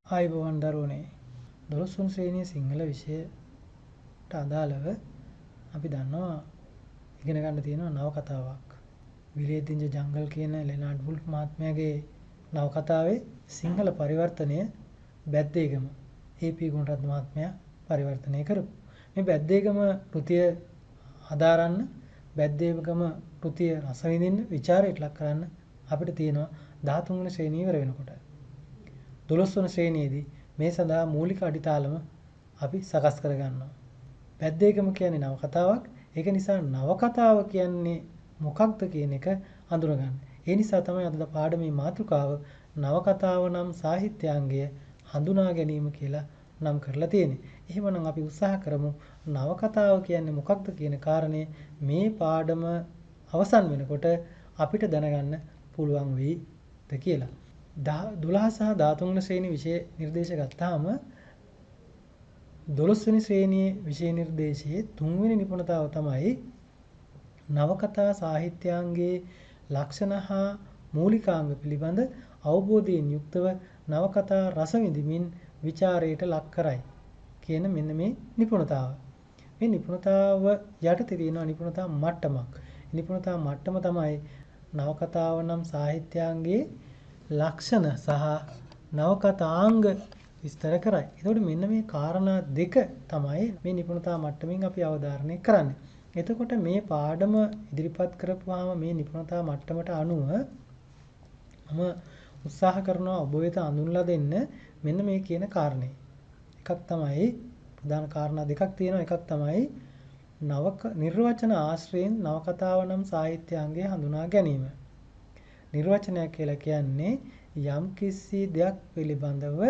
ආයුබෝවන් දරුවනේ 12 වන ශ්‍රේණියේ සිංහල විෂයට අදාළව අපි දන්නවා ඉගෙන ගන්න තියෙනවා නවකතාවක්. විලේදින්ජ ජංගල් කියන ලෙනාඩ් වුල්ෆ් මහත්මයාගේ නවකතාවේ සිංහල පරිවර්තනය බැද්දේගම ඒ.පී. ගුණරත්න මහත්මයා පරිවර්තනය කරපු. මේ බැද්දේගම කෘතිය හදාරන්න බැද්දේගම කෘතිය රස විඳින්න ਵਿਚාරයට ලක් කරන්න අපිට තියෙනවා 13 වන ශ්‍රේණිය ඉවර වෙනකොට. 12 වන ශ්‍රේණියේදී මේ සඳහා මූලික අඩිතාලම අපි සකස් කර ගන්නවා. පැද්දේකම කියන්නේ නවකතාවක්. ඒක නිසා නවකතාව කියන්නේ මොකක්ද කියන එක අඳුනගන්න. ඒ නිසා තමයි අද පාඩමේ මාතෘකාව නවකතාව නම් සාහිත්‍යාංගය හඳුනා ගැනීම කියලා නම් කරලා තියෙන්නේ. එහෙමනම් අපි උත්සාහ කරමු නවකතාව කියන්නේ මොකක්ද කියන කාරණේ මේ පාඩම අවසන් වෙනකොට අපිට දැනගන්න පුළුවන් වෙයිද කියලා. 12 සහ 13 වෙනි ශ්‍රේණි විෂය නිර්දේශ ගත්තාම 12 වෙනි ශ්‍රේණියේ විෂය නිර්දේශයේ 3 වෙනි නිපුණතාව තමයි නවකතා සාහිත්‍යාංගයේ ලක්ෂණ හා මූලිකාංග පිළිබඳ අවබෝධයෙන් යුක්තව නවකතා රස විඳිමින් ਵਿਚාරයට ලක් කරයි කියන මෙන්න මේ නිපුණතාව. මේ නිපුණතාව යටතේ තියෙන නිපුණතා මට්ටමක්. නිපුණතා මට්ටම තමයි නවකතාව නම් සාහිත්‍යාංගයේ ලක්ෂණ සහ නවකතාංග විස්තර කරයි. එතකොට මෙන්න මේ කාරණා දෙක තමයි මේ නිපුණතා මට්ටමින් අපි අවධාරණය කරන්නේ. එතකොට මේ පාඩම ඉදිරිපත් කරපුවාම මේ නිපුණතා මට්ටමට අනුව මම උත්සාහ කරනවා ඔබ වෙත අඳුන්ලා දෙන්න මෙන්න මේ කියන කාරණේ. එකක් තමයි ප්‍රධාන කාරණා දෙකක් තියෙනවා. එකක් තමයි නිර්වචන ආශ්‍රයෙන් නවකතාව නම් සාහිත්‍යාංගය හඳුනා ගැනීම. නිර්වචනයක් කියලා කියන්නේ යම්කිසි දෙයක් පිළිබඳව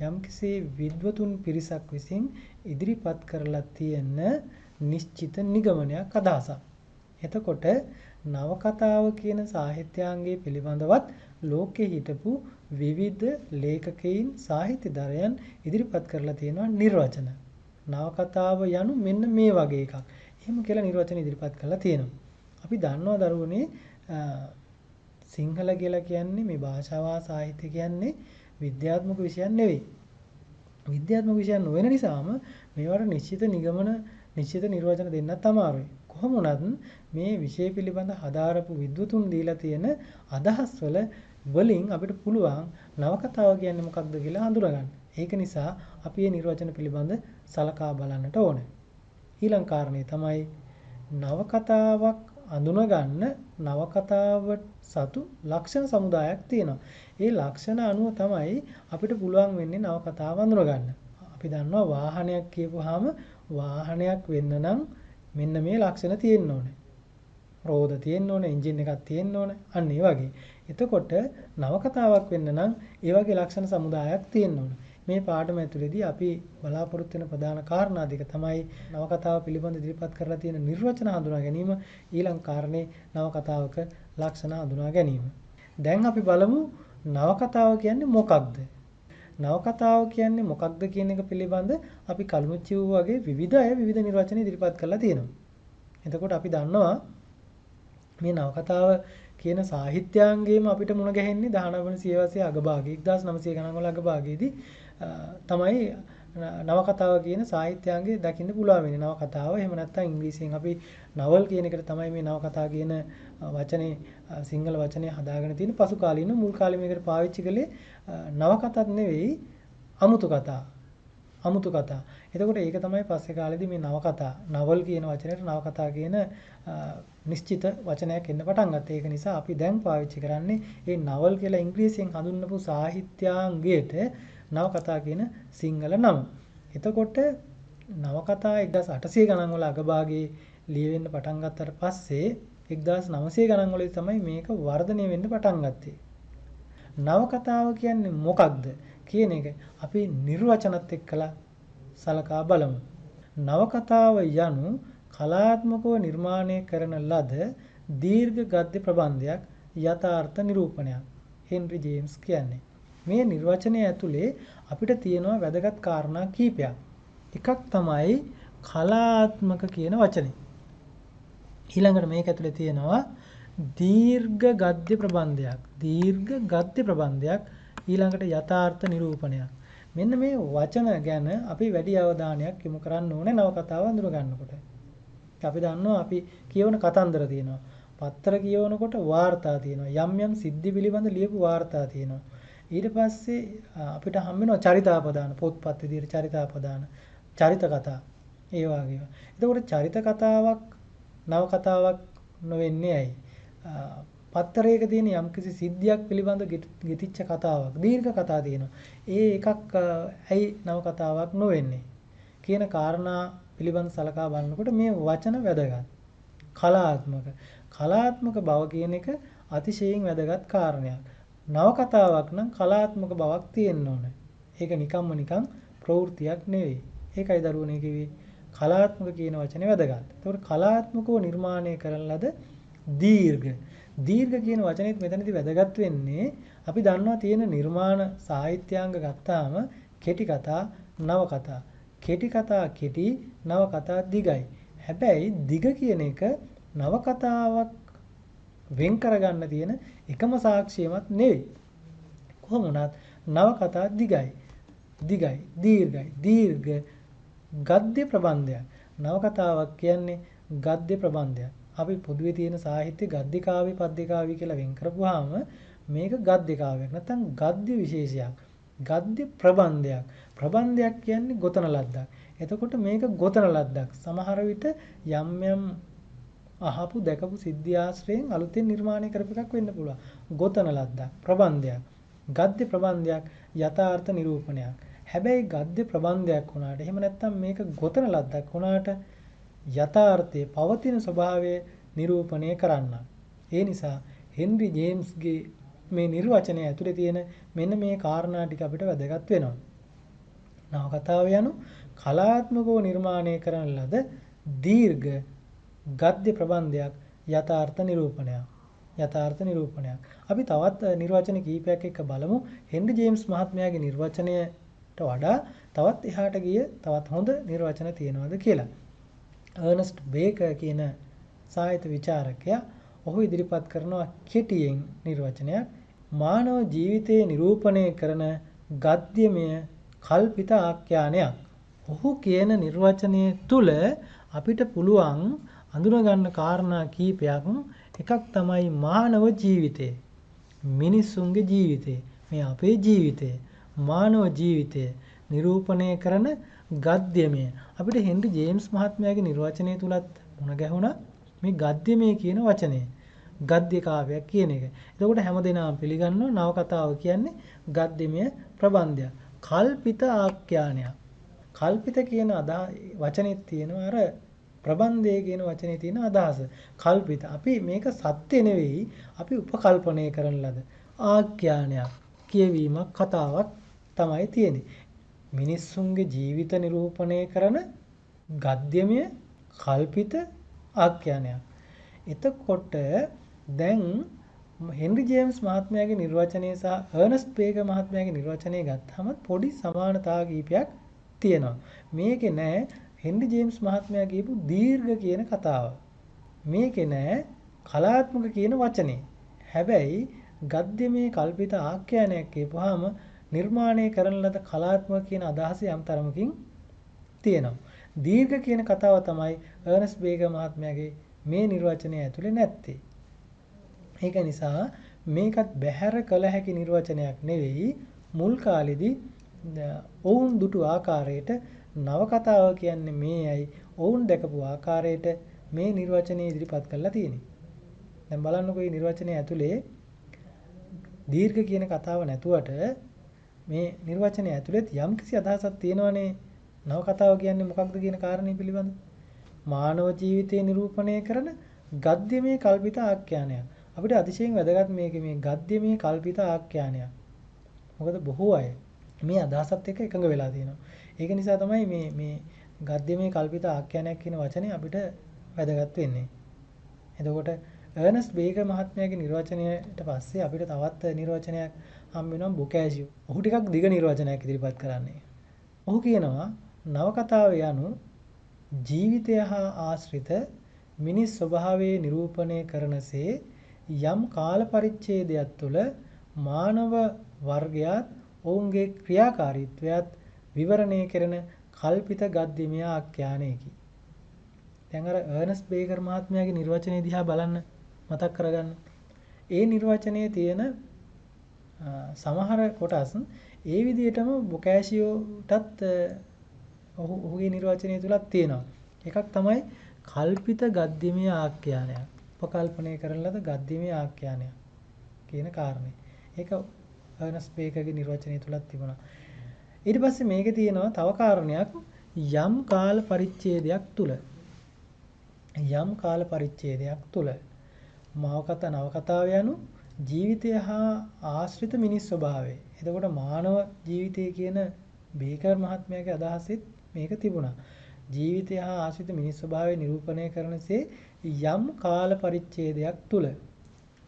යම්කිසි විද්වතුන් පිරිසක් විසින් ඉදිරිපත් කරලා තියෙන නිශ්චිත නිගමනයක් අදහසක්. එතකොට නවකතාව කියන සාහිත්‍යාංගයේ පිළිබඳවත් ලෝකෙ හිටපු විවිධ ලේඛකයින් සාහිත්‍යදරයන් ඉදිරිපත් කරලා තියෙනවා නිර්වචන. නවකතාව යනු මෙන්න මේ වගේ එකක්. එහෙම කියලා නිර්වචන ඉදිරිපත් කරලා තියෙනවා. අපි දන්නවා දරුවනේ සිංහල කියලා කියන්නේ මේ භාෂාව සාහිත්‍ය කියන්නේ විද්‍යාත්මක විෂයන් නෙවෙයි. විද්‍යාත්මක විෂයන් නොවන නිසාම මේවට නිශ්චිත නිගමන නිශ්චිත නිර්වචන දෙන්නත් අමාරුයි. කොහොම වුණත් මේ විෂය පිළිබඳ හදාරපු විද්වතුන් දීලා තියෙන අදහස් වලින් අපිට පුළුවන් නවකතාව කියන්නේ මොකක්ද කියලා හඳුනගන්න. ඒක නිසා අපි මේ නිර්වචන පිළිබඳ සලකා බලන්නට ඕනේ. ඊළඟ කාරණේ තමයි නවකතාවක් අඳුනගන්න නවකතාව සතු ලක්ෂණ සමුදායක් තියෙනවා. ඒ ලක්ෂණ අනුව තමයි අපිට පුළුවන් වෙන්නේ නවකතාව අඳුනගන්න. අපි දන්නවා වාහනයක් කියපුවාම වාහනයක් වෙන්න නම් මෙන්න මේ ලක්ෂණ තියෙන්න ඕනේ. රෝද තියෙන්න ඕනේ, එන්ජින් එකක් තියෙන්න ඕනේ. අන්න ඒ වගේ. එතකොට නවකතාවක් වෙන්න නම් ඒ වගේ ලක්ෂණ සමුදායක් තියෙන්න ඕනේ. මේ පාඩම ඇතුළේදී අපි බලාපොරොත්තු වෙන ප්‍රධාන කාරණා දෙක තමයි නවකතාව පිළිබඳ ඉදිරිපත් කරලා තියෙන නිර්වචන හඳුනා ගැනීම, ඊළඟ කාරණේ නවකතාවක ලක්ෂණ හඳුනා ගැනීම. දැන් අපි බලමු නවකතාව කියන්නේ මොකක්ද? නවකතාව කියන්නේ මොකක්ද කියන එක පිළිබඳ අපි කලිමුත් කිව්වා වගේ විවිධ අය විවිධ නිර්වචන ඉදිරිපත් කරලා තියෙනවා. එතකොට අපි දන්නවා මේ නවකතාව කියන සාහිත්‍යාංගයේම අපිට මුණ ගැහෙන්නේ 19 වන සියවසේ අගභාගයේ 1900 ගණන් වල අගභාගයේදී තමයි නවකතාව කියන සාහිත්‍යාංගය දකින්න පුළුවන් වෙන්නේ. නවකතාව එහෙම නැත්නම් ඉංග්‍රීසියෙන් අපි නවල් කියන එකට තමයි මේ නවකතා කියන වචනේ සිංහල වචනේ හදාගෙන තියෙන. පසු කාලීන මුල් කාලේ මේකට පාවිච්චි කළේ නවකතාවක් නෙවෙයි අමුතු කතා. අමුතු කතා. එතකොට ඒක තමයි පස්සේ කාලෙදී මේ නවකතා නවල් කියන වචනයට නවකතා කියන නිශ්චිත වචනයක් එන්න පටන් ගත්තා. ඒක නිසා අපි දැන් පාවිච්චි කරන්නේ මේ නවල් කියලා ඉංග්‍රීසියෙන් හඳුන්වපු සාහිත්‍යාංගයට නවකතා කියන සිංහල නම. එතකොට නවකතා 1800 ගණන් වල අගභාගයේ ලියවෙන්න පටන් ගත්තට පස්සේ 1900 ගණන් වලදී තමයි මේක වර්ධනය වෙන්න පටන් ගත්තේ. නවකතාව කියන්නේ මොකක්ද කියන එක අපි නිර්වචනත් එක්කලා සලකා බලමු. නවකතාව යනු කලාත්මකව නිර්මාණය කරන ලද දීර්ඝ ගද්‍ය ප්‍රබන්ධයක් යථාර්ථ නිරූපණයක්. හෙන්රි ජේම්ස් කියන්නේ. මේ නිර්වචනය ඇතුලේ අපිට තියෙනවා වැදගත් කාරණා කීපයක්. එකක් තමයි කලාත්මක කියන වචනේ. ඊළඟට මේක ඇතුලේ තියෙනවා දීර්ඝ ගද්‍ය ප්‍රබන්ධයක්. දීර්ඝ ගද්‍ය ප්‍රබන්ධයක් ඊළඟට යථාර්ථ නිරූපණයක්. මෙන්න මේ වචන ගැන අපි වැඩි අවධානයක් යොමු කරන්න ඕනේ නවකතාව අඳුර ගන්නකොට. අපි දන්නවා අපි කියවන කතන්දර තියෙනවා. පත්තර කියවනකොට වාර්තා තියෙනවා. යම් යම් සිද්ධි පිළිබඳ ලියපු වාර්තා තියෙනවා. ඊට පස්සේ අපිට හම් වෙනවා චරිතාපදාන, පොත්පත් විදිහට චරිතාපදාන, චරිත කතා ඒ වගේ. එතකොට චරිත කතාවක් නව කතාවක් නොවෙන්නේ ඇයි? පත්තරයක තියෙන යම්කිසි සිද්ධියක් පිළිබඳ ගෙතිච්ච කතාවක්, දීර්ඝ කතා තියෙනවා. ඒ එකක් ඇයි නව කතාවක් නොවෙන්නේ කියන කාරණා පිළිබඳ සලකා බලනකොට මේ වචන වැදගත්. කලාත්මක බව කියන එක අතිශයින් වැදගත් කාරණයක්. නවකතාවක් නම් කලාත්මක බවක් තියෙන්න ඕනේ. ඒක නිකන් ප්‍රවෘත්තියක් නෙවෙයි. ඒකයි දරුවනේ කිව්වේ කලාත්මක කියන වචනේ වැදගත්. ඒතකොට කලාත්මකව නිර්මාණය කරන ලද දීර්ඝ කියන වචනේත් මෙතනදී වැදගත් වෙන්නේ අපි දන්නවා තියෙන නිර්මාණ සාහිත්‍යාංග ගත්තාම කෙටි කතා, නව කතා. කෙටි කතා කෙටි, නව කතා දිගයි. හැබැයි දිග කියන එක නව කතාවක් වෙන් කරගන්න තියෙන එකම සාක්ෂියමත් නෙවෙයි. කොහොම වුණත් නව කතා දීර්ඝ ගද්‍ය ප්‍රබන්ධයක්. නව කතාවක් කියන්නේ ගද්‍ය ප්‍රබන්ධයක්. අපි පොදුවේ තියෙන සාහිත්‍ය ගද්‍ය කාව්‍ය, පද්‍ය කාව්‍ය කියලා වෙන් කරපුවාම මේක ගද්‍ය කාව්‍යයක්. නැත්නම් ගද්‍ය විශේෂයක්. ගද්‍ය ප්‍රබන්ධයක්. ප්‍රබන්ධයක් කියන්නේ ගොතන ලද්දක්. එතකොට මේක ගොතන ලද්දක්. සමහර විට යම් අහපු දැකපු සිද්ධි ආශ්‍රයෙන් අලුතෙන් නිර්මාණය කරපු එකක් වෙන්න පුළුවන්. ගොතන ලද්දක්, ප්‍රබන්ධයක්. ගද්‍ය ප්‍රබන්ධයක් යථාර්ථ නිරූපණයක්. හැබැයි ගද්‍ය ප්‍රබන්ධයක් වුණාට එහෙම නැත්නම් මේක ගොතන ලද්දක් වුණාට යථාර්ථයේ පවතින ස්වභාවය නිරූපණය කරන්න. ඒ නිසා හෙන්රි ජේම්ස්ගේ මේ නිර්වචනය ඇතුලේ තියෙන මෙන්න මේ කාරණා ටික අපිට වැදගත් වෙනවා. නවකතාව යනු කලාත්මකව නිර්මාණය කරන ලද දීර්ඝ ගද්‍ය ප්‍රබන්ධයක් යථාර්ථ නිරූපණයක්. අපි තවත් නිර්වචන කීපයක් එක්ක බලමු. හෙන්රි ජේම්ස් මහත්මයාගේ නිර්වචනයට වඩා තවත් එහාට ගිය තවත් හොඳ නිර්වචන තියෙනවද කියලා. අර්නස්ට් බේකර් කියන සාහිත්‍ය විචාරකයා ඔහු ඉදිරිපත් කරනවා කෙටියෙන් නිර්වචනයක්. මානව ජීවිතයේ නිරූපණය කරන ගද්‍යමය කල්පිත ආඛ්‍යානයක්. ඔහු කියන නිර්වචනය තුල අපිට පුළුවන් අඳුනගන්න කාරණා කීපයක්. එකක් තමයි මානව ජීවිතය. මිනිසුන්ගේ ජීවිතය. මේ අපේ ජීවිතය. මානව ජීවිතය නිරූපණය කරන ගද්‍යමය. අපිට හෙන්රි ජේම්ස් මහත්මයාගේ නිර්වචනය තුලත් මුණ ගැහුණා මේ ගද්‍යමය කියන වචනේ. ගද්‍ය කාව්‍යයක් කියන එක. එතකොට හැමදෙනාම පිළිගන්නවා නවකතාව කියන්නේ ගද්‍යමය ප්‍රබන්ධයක්. කල්පිත ආඛ්‍යානයක්. කල්පිත කියන වචනේ තියෙනවා අර ප්‍රබන්ධය කියන වචනේ තියෙන අදහස. කල්පිත. අපි මේක සත්‍ය නෙවෙයි, අපි උපකල්පනය කරන ලද ආඛ්‍යානයක්, කියවීමක්, කතාවක් තමයි තියෙන්නේ. මිනිස්සුන්ගේ ජීවිත නිරූපණය කරන ගද්‍යමය කල්පිත ආඛ්‍යානයක්. එතකොට දැන් හෙන්රි ජේම්ස් මහත්මයාගේ නිර්වචනය සහ අර්නස්ට් බේකර් මහත්මයාගේ නිර්වචනය ගත්තාම පොඩි සමානතා කීපයක් තියෙනවා. මේකේ නෑ හෙන්රි ජේම්ස් මහත්මයා කියපු දීර්ඝ කියන කතාව. මේකේ නෑ කලාත්මක කියන වචනේ. හැබැයි ගද්‍යමය කල්පිත ආඛ්‍යානයක් කියපුවාම නිර්මාණය කරන ලද කලාත්මක කියන අදහස යම් තරමකින් තියෙනවා. දීර්ඝ කියන කතාව තමයි අර්නස්ට් බේකර් මහත්මයාගේ මේ නිර්වචනය ඇතුලේ නැත්තේ. ඒක නිසා මේකත් බැහැර කළ හැකි නිර්වචනයක් නෙවෙයි. මුල් කාලෙදී ඔවුන් දුටු ආකාරයට නවකතාව කියන්නේ මේයි ඔවුන් දැකපු ආකාරයට මේ නිර්වචනය ඉදිරිපත් කරලා තියෙන්නේ. දැන් බලන්නකො මේ නිර්වචනය ඇතුලේ දීර්ඝ කියන කතාව නැතුවට මේ නිර්වචනය ඇතුළේ යම්කිසි අදහසක් තියෙනවනේ. නවකතාව කියන්නේ මොකක්ද කියන කාරණේ පිළිබඳ. මානව ජීවිතය නිරූපණය කරන ගද්‍යමය කල්පිත ආඛ්‍යානයක්. අපිට අතිශයින් වැදගත් මේ ගද්‍යමය කල්පිත ආඛ්‍යානයක්. මොකද බොහෝ අය මේ අදහසත් එක්ක එකඟ වෙලා තියෙනවා. ඒක නිසා තමයි මේ ගද්‍යමය කල්පිත ආඛ්‍යානයක් කියන වචනේ අපිට වැදගත් වෙන්නේ. එතකොට අර්නස්ට් බේකර් මහත්මයාගේ නිර්වචනයට පස්සේ අපිට තවත් නිර්වචනයක් හම් වෙනවා බොකෑසියෝ. ඔහු ටිකක් දිග නිර්වචනයක් ඉදිරිපත් කරන්නේ. ඔහු කියනවා නවකතාව යනු ජීවිතය හා ආශ්‍රිත මිනිස් ස්වභාවයේ නිරූපණය කරනසේ යම් කාල පරිච්ඡේදයක් තුළ මානව වර්ගයාත් ඔවුන්ගේ ක්‍රියාකාරීත්වයත් විවරණය කරන කල්පිත ගද්‍යමය ආඛ්‍යානයකි. දැන් අර අර්නස්ට් බේකර් මහත්මයාගේ නිර්වචනය දිහා බලන්න මතක් කරගන්න. ඒ නිර්වචනයේ තියෙන සමහර කොටස් ඒ විදිහටම බොකෑෂියෝටත් ඔහුගේ නිර්වචනය තුලත් තියෙනවා. එකක් තමයි කල්පිත ගද්‍යමය ආඛ්‍යානයක්. උපකල්පනය කරන ලද ගද්‍යමය ආඛ්‍යානයක් කියන කාරණේ. ඒක අර්නස්ට් බේකර්ගේ නිර්වචනය තුලත් තිබුණා. ඊට පස්සේ මේකේ තියෙනවා තව කාරණයක් යම් කාල පරිච්ඡේදයක් තුල නවකතාව යනු ජීවිතය හා ආශ්‍රිත මිනිස් ස්වභාවය. එතකොට මානව ජීවිතය කියන බේකර් මහත්මයාගේ අදහසෙත් මේක තිබුණා. ජීවිතය හා ආශ්‍රිත මිනිස් ස්වභාවය නිරූපණය කරනසේ යම් කාල පරිච්ඡේදයක් තුල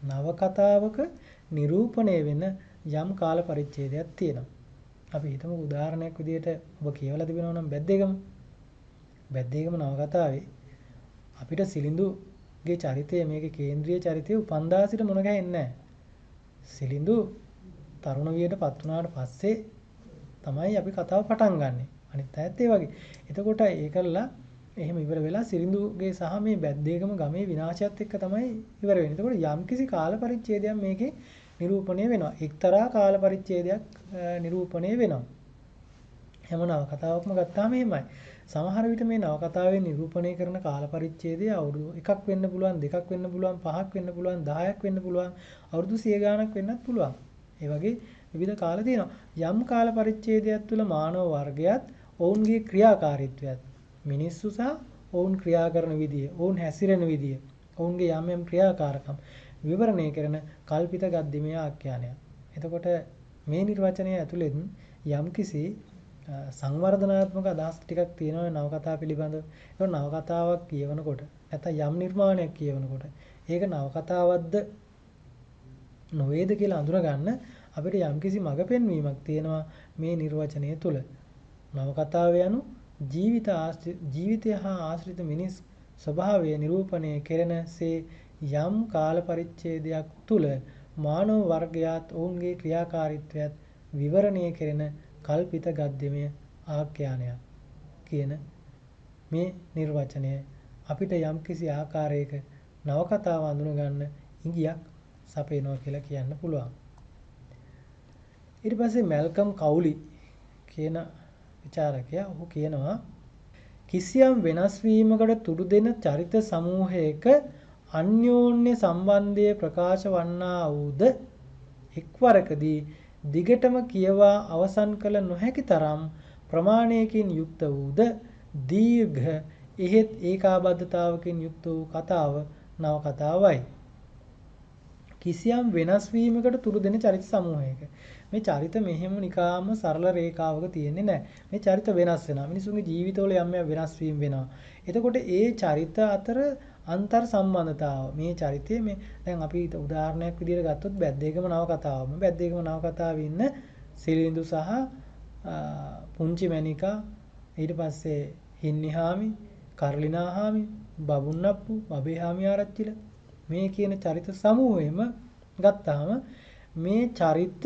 නවකතාවක නිරූපණය වෙන යම් කාල පරිච්ඡේදයක් තියෙනවා. අපි හිතමු උදාහරණයක් විදිහට ඔබ කියවලා තිබෙනවා නම් බැද්දේගම නවකතාවේ අපිට සිලිඳුගේ චරිතය මේකේ කේන්ද්‍රීය චරිතය උපන්දා සිට මුණ ගැහෙන්නේ නැහැ. සිලිඳු තරුණ වියට පත් වුණාට පස්සේ තමයි අපි කතාව පටන් ගන්නෙ. අනිත් අයත් ඒ වගේ. එතකොට ඒකල්ලා එහෙම ඉවර වෙලා සිලිඳුගේ සහ මේ බැද්දේගම ගමේ විනාශයත් එක්ක තමයි ඉවර වෙන්නේ. එතකොට යම්කිසි කාල පරිච්ඡේදයක් මේකේ නිරූපණය වෙනවා. එක්තරා කාල පරිච්ඡේදයක් නිරූපණය වෙනවා. හැම නවකතාවක්ම ගත්තාම එහෙමයි. සමහර විට මේ නවකතාවේ නිරූපණය කරන කාල පරිච්ඡේදය අවුරුදු 1ක් වෙන්න පුළුවන්, 2ක් වෙන්න පුළුවන්, 5ක් වෙන්න පුළුවන්, 10ක් වෙන්න පුළුවන්, අවුරුදු 100 ගාණක් වෙන්නත් පුළුවන්. ඒ වගේ විවිධ කාල තියෙනවා. යම් කාල පරිච්ඡේදයක් තුළ මානව වර්ගයත් ඔවුන්ගේ ක්‍රියාකාරීත්වයත් මිනිස්සු සහ ඔවුන් ක්‍රියා කරන විදිය, ඔවුන් හැසිරෙන විදිය, ඔවුන්ගේ යම් ක්‍රියාකාරකම් විවරණය කරන කල්පිත ගද්‍යමය ආඛ්‍යානයක්. එතකොට මේ නිර්වචනය ඇතුළෙන් යම්කිසි සංවර්ධනාත්මක අදහස් ටිකක් තියෙනවා නවකතා පිළිබඳව. ඒක නවකතාවක් කියවනකොට නැත්නම් යම් නිර්මාණයක් කියවනකොට ඒක නවකතාවක්ද නොවේද කියලා අඳුරගන්න අපිට යම්කිසි මඟ පෙන්වීමක් තියෙනවා මේ නිර්වචනය තුළ. නවකතාව යනු ජීවිතය හා ආශ්‍රිත මිනිස් ස්වභාවය නිරූපණය කෙරෙනසේ යම් කාල පරිච්ඡේදයක් තුළ මානව වර්ගයාත් ඔවුන්ගේ ක්‍රියාකාරීත්වයත් විවරණය කෙරෙන කල්පිත ගද්‍යමය ආඛ්‍යානයක් කියන මේ නිර්වචනය අපිට යම්කිසි ආකාරයක නවකතාව අඳුනගන්න ඉඟියක් සපයනවා කියලා කියන්න පුළුවන්. ඊට පස්සේ මැල්කම් කවුලි කියන විචාරකයා ඔහු කියනවා කිසියම් වෙනස් වීමකට තුඩු දෙන චරිත සමූහයක අන්‍යෝන්‍ය සම්බන්ධය ප්‍රකාශ වන්නා වූද එක්වරකදී දිගටම කියවා අවසන් කළ නොහැකි තරම් ප්‍රමාණයකින් යුක්ත වූද දීර්ඝ එහෙත් ඒකාබද්ධතාවකින් යුක්ත වූ කතාව නවකතාවයි. කිසියම් වෙනස් වීමකට තුඩු දෙන චරිත සමූහයක මේ චරිත මෙහෙම නිකාම සරල රේඛාවක තියෙන්නේ නැහැ. මේ චරිත වෙනස් වෙනවා. මිනිසුන්ගේ ජීවිතවල යම් වෙනස් වීම වෙනවා. එතකොට ඒ චරිත අතර අන්තර් සම්බන්ධතාව මේ චරිතයේ මේ දැන් අපි උදාහරණයක් විදිහට ගත්තොත් බැද්දේගම නවකතාවම බැද්දේගම නවකතාවේ ඉන්න සිලිඳු සහ පුංචි මැනිකා ඊට පස්සේ හින්නිහාමි කරලිනාහාමි බබුන්නප්පු බබේ හාමි ආරච්චිලා මේ කියන චරිත සමූහයම ගත්තාම මේ චරිත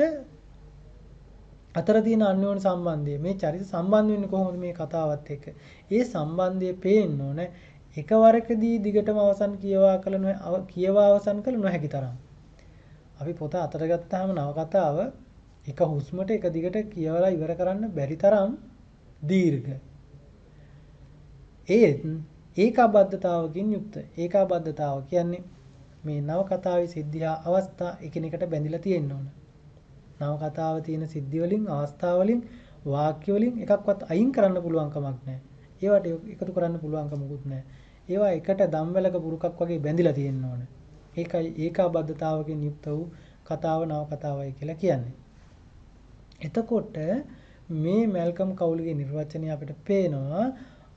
අතර තියෙන අන්‍යෝන්‍ය සම්බන්ධය මේ චරිත සම්බන්ධ වෙන්නේ කොහොමද මේ කතාවත් එක්ක? ඒ සම්බන්ධය පේන්න ඕනේ එකවරකදී දිගටම කියවා අවසන් කළ නොහැකි තරම්. අපි පොත අතට ගත්තාම නවකතාව එක හුස්මට එක දිගට කියවලා ඉවර කරන්න බැරි තරම් දීර්ඝ. ඒත් ඒකාබද්ධතාවකින් යුක්ත. ඒකාබද්ධතාව කියන්නේ මේ නවකතාවේ සිද්ධිය අවස්ථා එකිනෙකට බැඳිලා තියෙන්න ඕන. නවකතාවේ තියෙන සිද්ධි වලින් අවස්ථා වලින් වාක්‍ය වලින් එකක්වත් අයින් කරන්න පුළුවන් කමක් නැහැ. ඒවට එකතු කරන්න පුළුවන් කමකුත් නැහැ. ඒවා එකට දම්වැලක පුරුකක් වගේ බැඳිලා තියෙන්න ඕන. ඒකයි ඒකාබද්ධතාවකින් යුක්ත වූ කතාව නවකතාවයි කියලා කියන්නේ. එතකොට මේ මැල්කම් කවුලිගේ නිර්වචනය අපිට පේනවා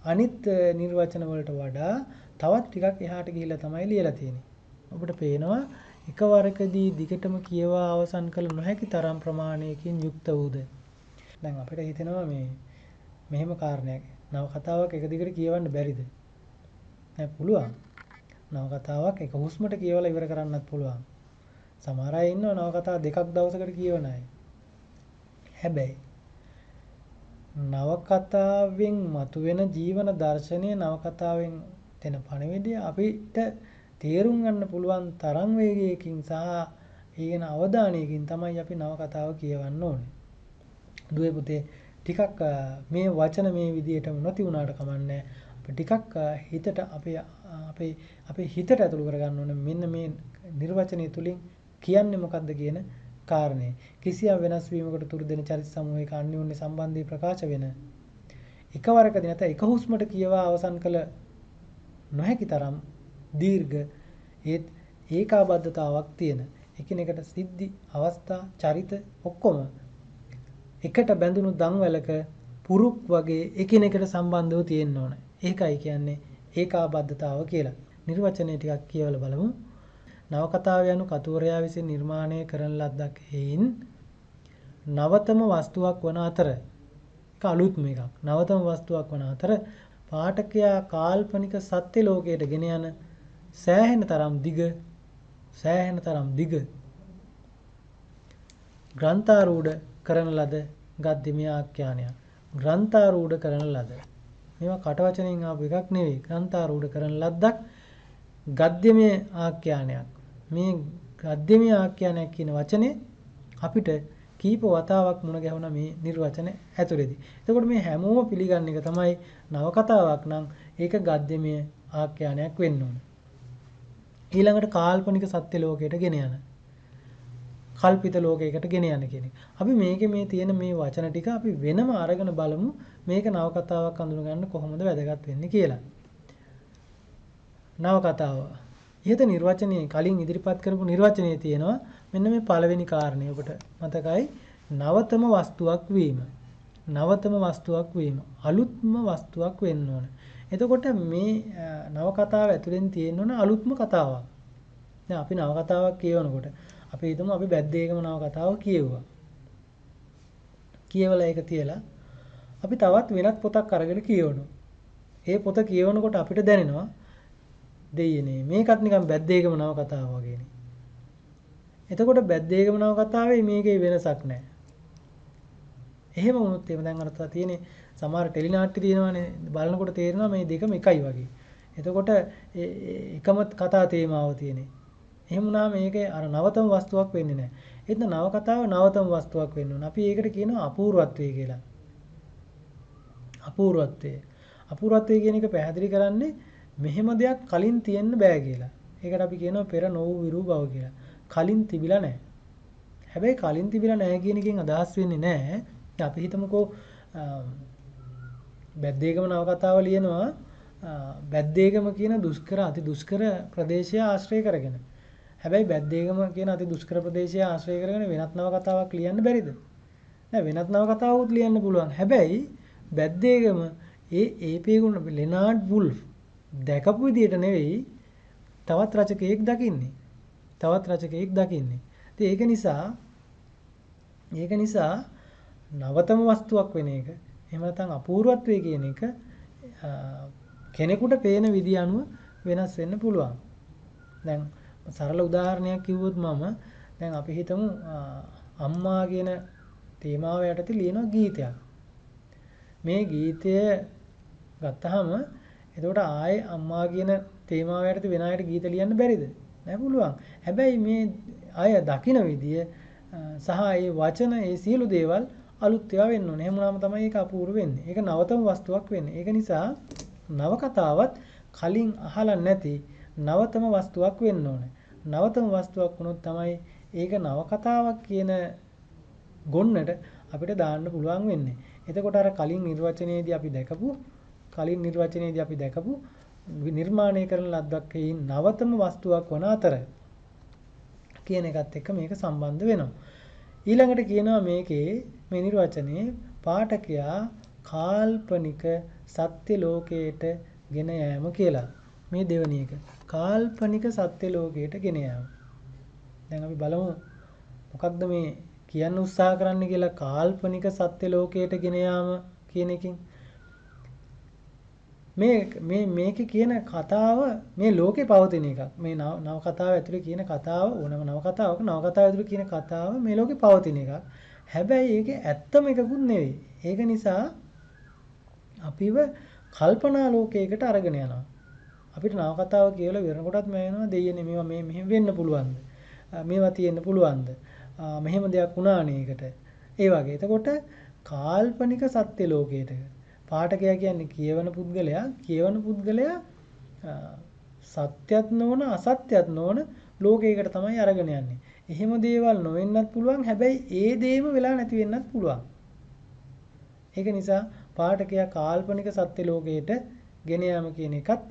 අනිත් නිර්වචන වලට වඩා තවත් ටිකක් එහාට ගිහිල්ලා තමයි ලියලා තියෙන්නේ. ඔබට පේනවා එකවරකදී දිගටම කියවා අවසන් කළ නොහැකි තරම් ප්‍රමාණයකින් යුක්ත වූද. දැන් අපිට හිතෙනවා මේ මෙහෙම කාරණයක්. නවකතාවක් එක දිගට කියවන්න බැරිද? නෑ පුළුවන්. නවකතාවක් එක හුස්මට කියවලා ඉවර කරන්නත් පුළුවන්. සමහර අය ඉන්නවා නවකතා දෙකක් දවසකට කියවන අය. හැබැයි නවකතාවෙන් මතුවෙන ජීවන දර්ශනය නවකතාවෙන් දෙන පණිවිඩය අපිට තේරුම් ගන්න පුළුවන් තරම් වේගයකින් සහ ඊගෙන අවධානයකින් තමයි අපි නවකතාව කියවන්න ඕනේ. දුවේ පුතේ ටිකක් මේ වචන මේ විදිහටම නැති වුණාට කමන්නේ. අපි ටිකක් හිතට අපේ හිතට ඇතුළු කරගන්න ඕනේ මෙන්න මේ නිර්වචනය තුලින් කියන්නේ මොකක්ද කියන කාරණේ. කිසියම් වෙනස් වීමකට තුරු දෙන චරිත සමූහයක අන්‍යෝන්‍ය සම්බන්ධය ප්‍රකාශ වෙන එකවරකදී නැත එක හුස්මට කියවා අවසන් කළ නොහැකි තරම් දීර්ඝ ඒත් ඒකාබද්ධතාවක් තියෙන එකිනෙකට සිද්ධි අවස්ථා චරිත ඔක්කොම එකට බැඳුණු දන්වැලක පුරුක් වගේ එකිනෙකට සම්බන්ධව තියෙන්න ඕන. ඒකයි කියන්නේ ඒකාබද්ධතාව කියලා. නිර්වචනය ටිකක් කියවලා බලමු. නවකතාව යනු කතුවරයා විසින් නිර්මාණය කරන ලද්දක් හේයින් නවතම වස්තුවක් වන අතර ඒක අලුත්ම එකක්. නවතම වස්තුවක් වන අතර පාඨකයා කාල්පනික සත්‍ය ලෝකයට ගෙන යන සෑහෙන තරම් දිග ග්‍රන්ථාරූඪ කරන ලද ගද්‍යමය ආඛ්‍යානයක්. ග්‍රන්ථාරූඪ කරන ලද මේවා කටවචනෙන් ආපු එකක් නෙවෙයි. ග්‍රන්ථාරූඪ කරන ලද්දක් ගද්‍යමය ආඛ්‍යානයක්. මේ ගද්‍යමය ආඛ්‍යානයක් කියන වචනේ අපිට කීප වතාවක් මුණ ගැහුණා මේ නිර්වචන ඇතුළේදී. එතකොට මේ හැමෝම පිළිගන්න එක තමයි නවකතාවක් නම් ඒක ගද්‍යමය ආඛ්‍යානයක් වෙන්න ඕන. ඊළඟට කාල්පනික සත්‍ය ලෝකයට ගෙන යන. කල්පිත ලෝකයකට ගෙන යන කියන එක. අපි මේකේ මේ තියෙන මේ වචන ටික අපි වෙනම අරගෙන බලමු මේක නවකතාවක් අඳුනගන්න කොහොමද වැදගත් වෙන්නේ කියලා. නවකතාව. ඉහත නිර්වචනයේ කලින් ඉදිරිපත් කරපු නිර්වචනයේ තියෙනවා මෙන්න මේ පළවෙනි කාරණය ඔබට මතකයි නවතම වස්තුවක් වීම. නවතම වස්තුවක් වීම. අලුත්ම වස්තුවක් වෙන්න ඕන. එතකොට මේ නවකතාව ඇතුලෙන් තියෙන්න ඕන අලුත්ම කතාවක්. දැන් අපි නවකතාවක් කියවනකොට අපි හිතමු අපි බැද්දේකම නවකතාව කියවුවා. කියවලා ඒක තියලා අපි තවත් වෙනත් පොතක් අරගෙන කියවනවා. ඒ පොත කියවනකොට අපිට දැනෙනවා දෙයියනේ මේකත් නිකන් බැද්දේකම නවකතාව වගේනේ. එතකොට බැද්දේකම නවකතාවේ මේකේ වෙනසක් නැහැ. එහෙම වුණොත් එහෙම දැන් අර තියෙන්නේ සමහර ටෙලි නාට්‍ය තියෙනවානේ බලනකොට තේරෙනවා මේ දෙකම එකයි වගේ. එතකොට එකම කතා තේමාව තියෙන්නේ. එහෙම වුණාම මේකේ අර නවතම වස්තුවක් වෙන්නේ නැහැ. එතන නවකතාව නවතම වස්තුවක් වෙන්න ඕන. අපි ඒකට කියනවා අපූර්වත්වය කියලා. අපූර්වත්වය කියන එක පැහැදිලි කරන්නේ මෙහෙම දෙයක් කලින් තියෙන්න බෑ කියලා. ඒකට අපි කියනවා පෙර නොවූ විරූ බව කියලා. කලින් තිබිලා නැහැ. හැබැයි කලින් තිබිලා නැහැ කියන එකෙන් අදහස් වෙන්නේ නැහැ. අපි හිතමුකෝ බැද්දේකම නවකතාව ලියනවා බැද්දේකම කියන අති දුෂ්කර ප්‍රදේශය ආශ්‍රය කරගෙන. හැබැයි බැද්දේකම කියන අති දුෂ්කර ප්‍රදේශය ආශ්‍රය කරගෙන වෙනත් නවකතාවක් ලියන්න බැරිද? නෑ වෙනත් නවකතාවකුත් ලියන්න පුළුවන්. හැබැයි බැද්දේකම ඒපේගුණ ලෙනාඩ් වුල්ෆ් දැකපු විදියට නෙවෙයි තවත් රචකයෙක් දකින්නේ. ඉතින් ඒක නිසා නවතම වස්තුවක් වෙන එක එහෙම නැත්නම් අපූර්වත්වය කියන එක කෙනෙකුට පේන විදිය අනුව වෙනස් වෙන්න පුළුවන්. දැන් සරල උදාහරණයක් කිව්වොත් මම දැන් අපි හිතමු අම්මා කියන තේමාව යටතේ ලියන ගීතයක්. මේ ගීතය ගත්තාම එතකොට ආයේ අම්මා කියන තේමාව යටතේ වෙන අයට ගීත ලියන්න බැරිද? නෑ පුළුවන්. හැබැයි මේ අය දකින විදිය සහ ඒ වචන ඒ සියලු දේවල් අලුත් ඒවා වෙන්න ඕනේ. එහෙම වුණාම තමයි ඒක අපූර්ව වෙන්නේ. ඒක නවතම වස්තුවක් වෙන්නේ. ඒක නිසා නවකතාවත් කලින් අහලා නැති නවතම වස්තුවක් වෙන්න ඕනේ. නවතම වස්තුවක් වුණොත් තමයි ඒක නවකතාවක් කියන ගොන්නට අපිට දාන්න පුළුවන් වෙන්නේ. එතකොට අර කලින් නිර්වචනයේදී අපි දැකපු නිර්මාණය කරන ලද්දක් නවතම වස්තුවක් වන අතර කියන එකත් එක්ක මේක සම්බන්ධ වෙනවා. ඊළඟට කියනවා මේකේ මේ නිර්වචනයේ පාඨකයා කාල්පනික සත්‍ය ලෝකයට ගෙන යාම කියලා. මේ දෙවෙනි එක. කාල්පනික සත්‍ය ලෝකයට ගෙන යාම. දැන් අපි බලමු මොකක්ද මේ කියන්න උත්සාහ කරන්න කියලා කාල්පනික සත්‍ය ලෝකයට ගෙන යාම කියන එකෙන්. මේකේ කියන කතාව මේ ලෝකේ පවතින එකක්. මේ නවකතාව ඇතුලේ කියන කතාව ඕනම නවකතාවක නවකතාව ඇතුලේ කියන කතාව මේ ලෝකේ පවතින එකක්. හැබැයි ඒකේ ඇත්තම එකකුත් නෙවෙයි. ඒක නිසා අපිව කල්පනා ලෝකයකට අරගෙන යනවා. අපිට නවකතාව කියලා වෙනකොටත් මෑනවා දෙයියනේ මේවා මේ මෙහෙම වෙන්න පුළුවන්ද? මේවා තියෙන්න පුළුවන්ද? මෙහෙම දෙයක් වුණානේ ඒකට. ඒ වගේ. එතකොට කාල්පනික සත්‍ය ලෝකයට පාඨකයා කියන්නේ කියවන පුද්ගලයා සත්‍යත් නොවන අසත්‍යත් නොවන ලෝකයකට තමයි අරගෙන යන්නේ. එහෙම දේවල් නොවෙන්නත් පුළුවන්. හැබැයි ඒ දේම වෙලා නැති වෙන්නත් පුළුවන්. ඒක නිසා පාඨකයා කාල්පනික සත්‍ය ලෝකයට ගෙන යාම කියන එකත්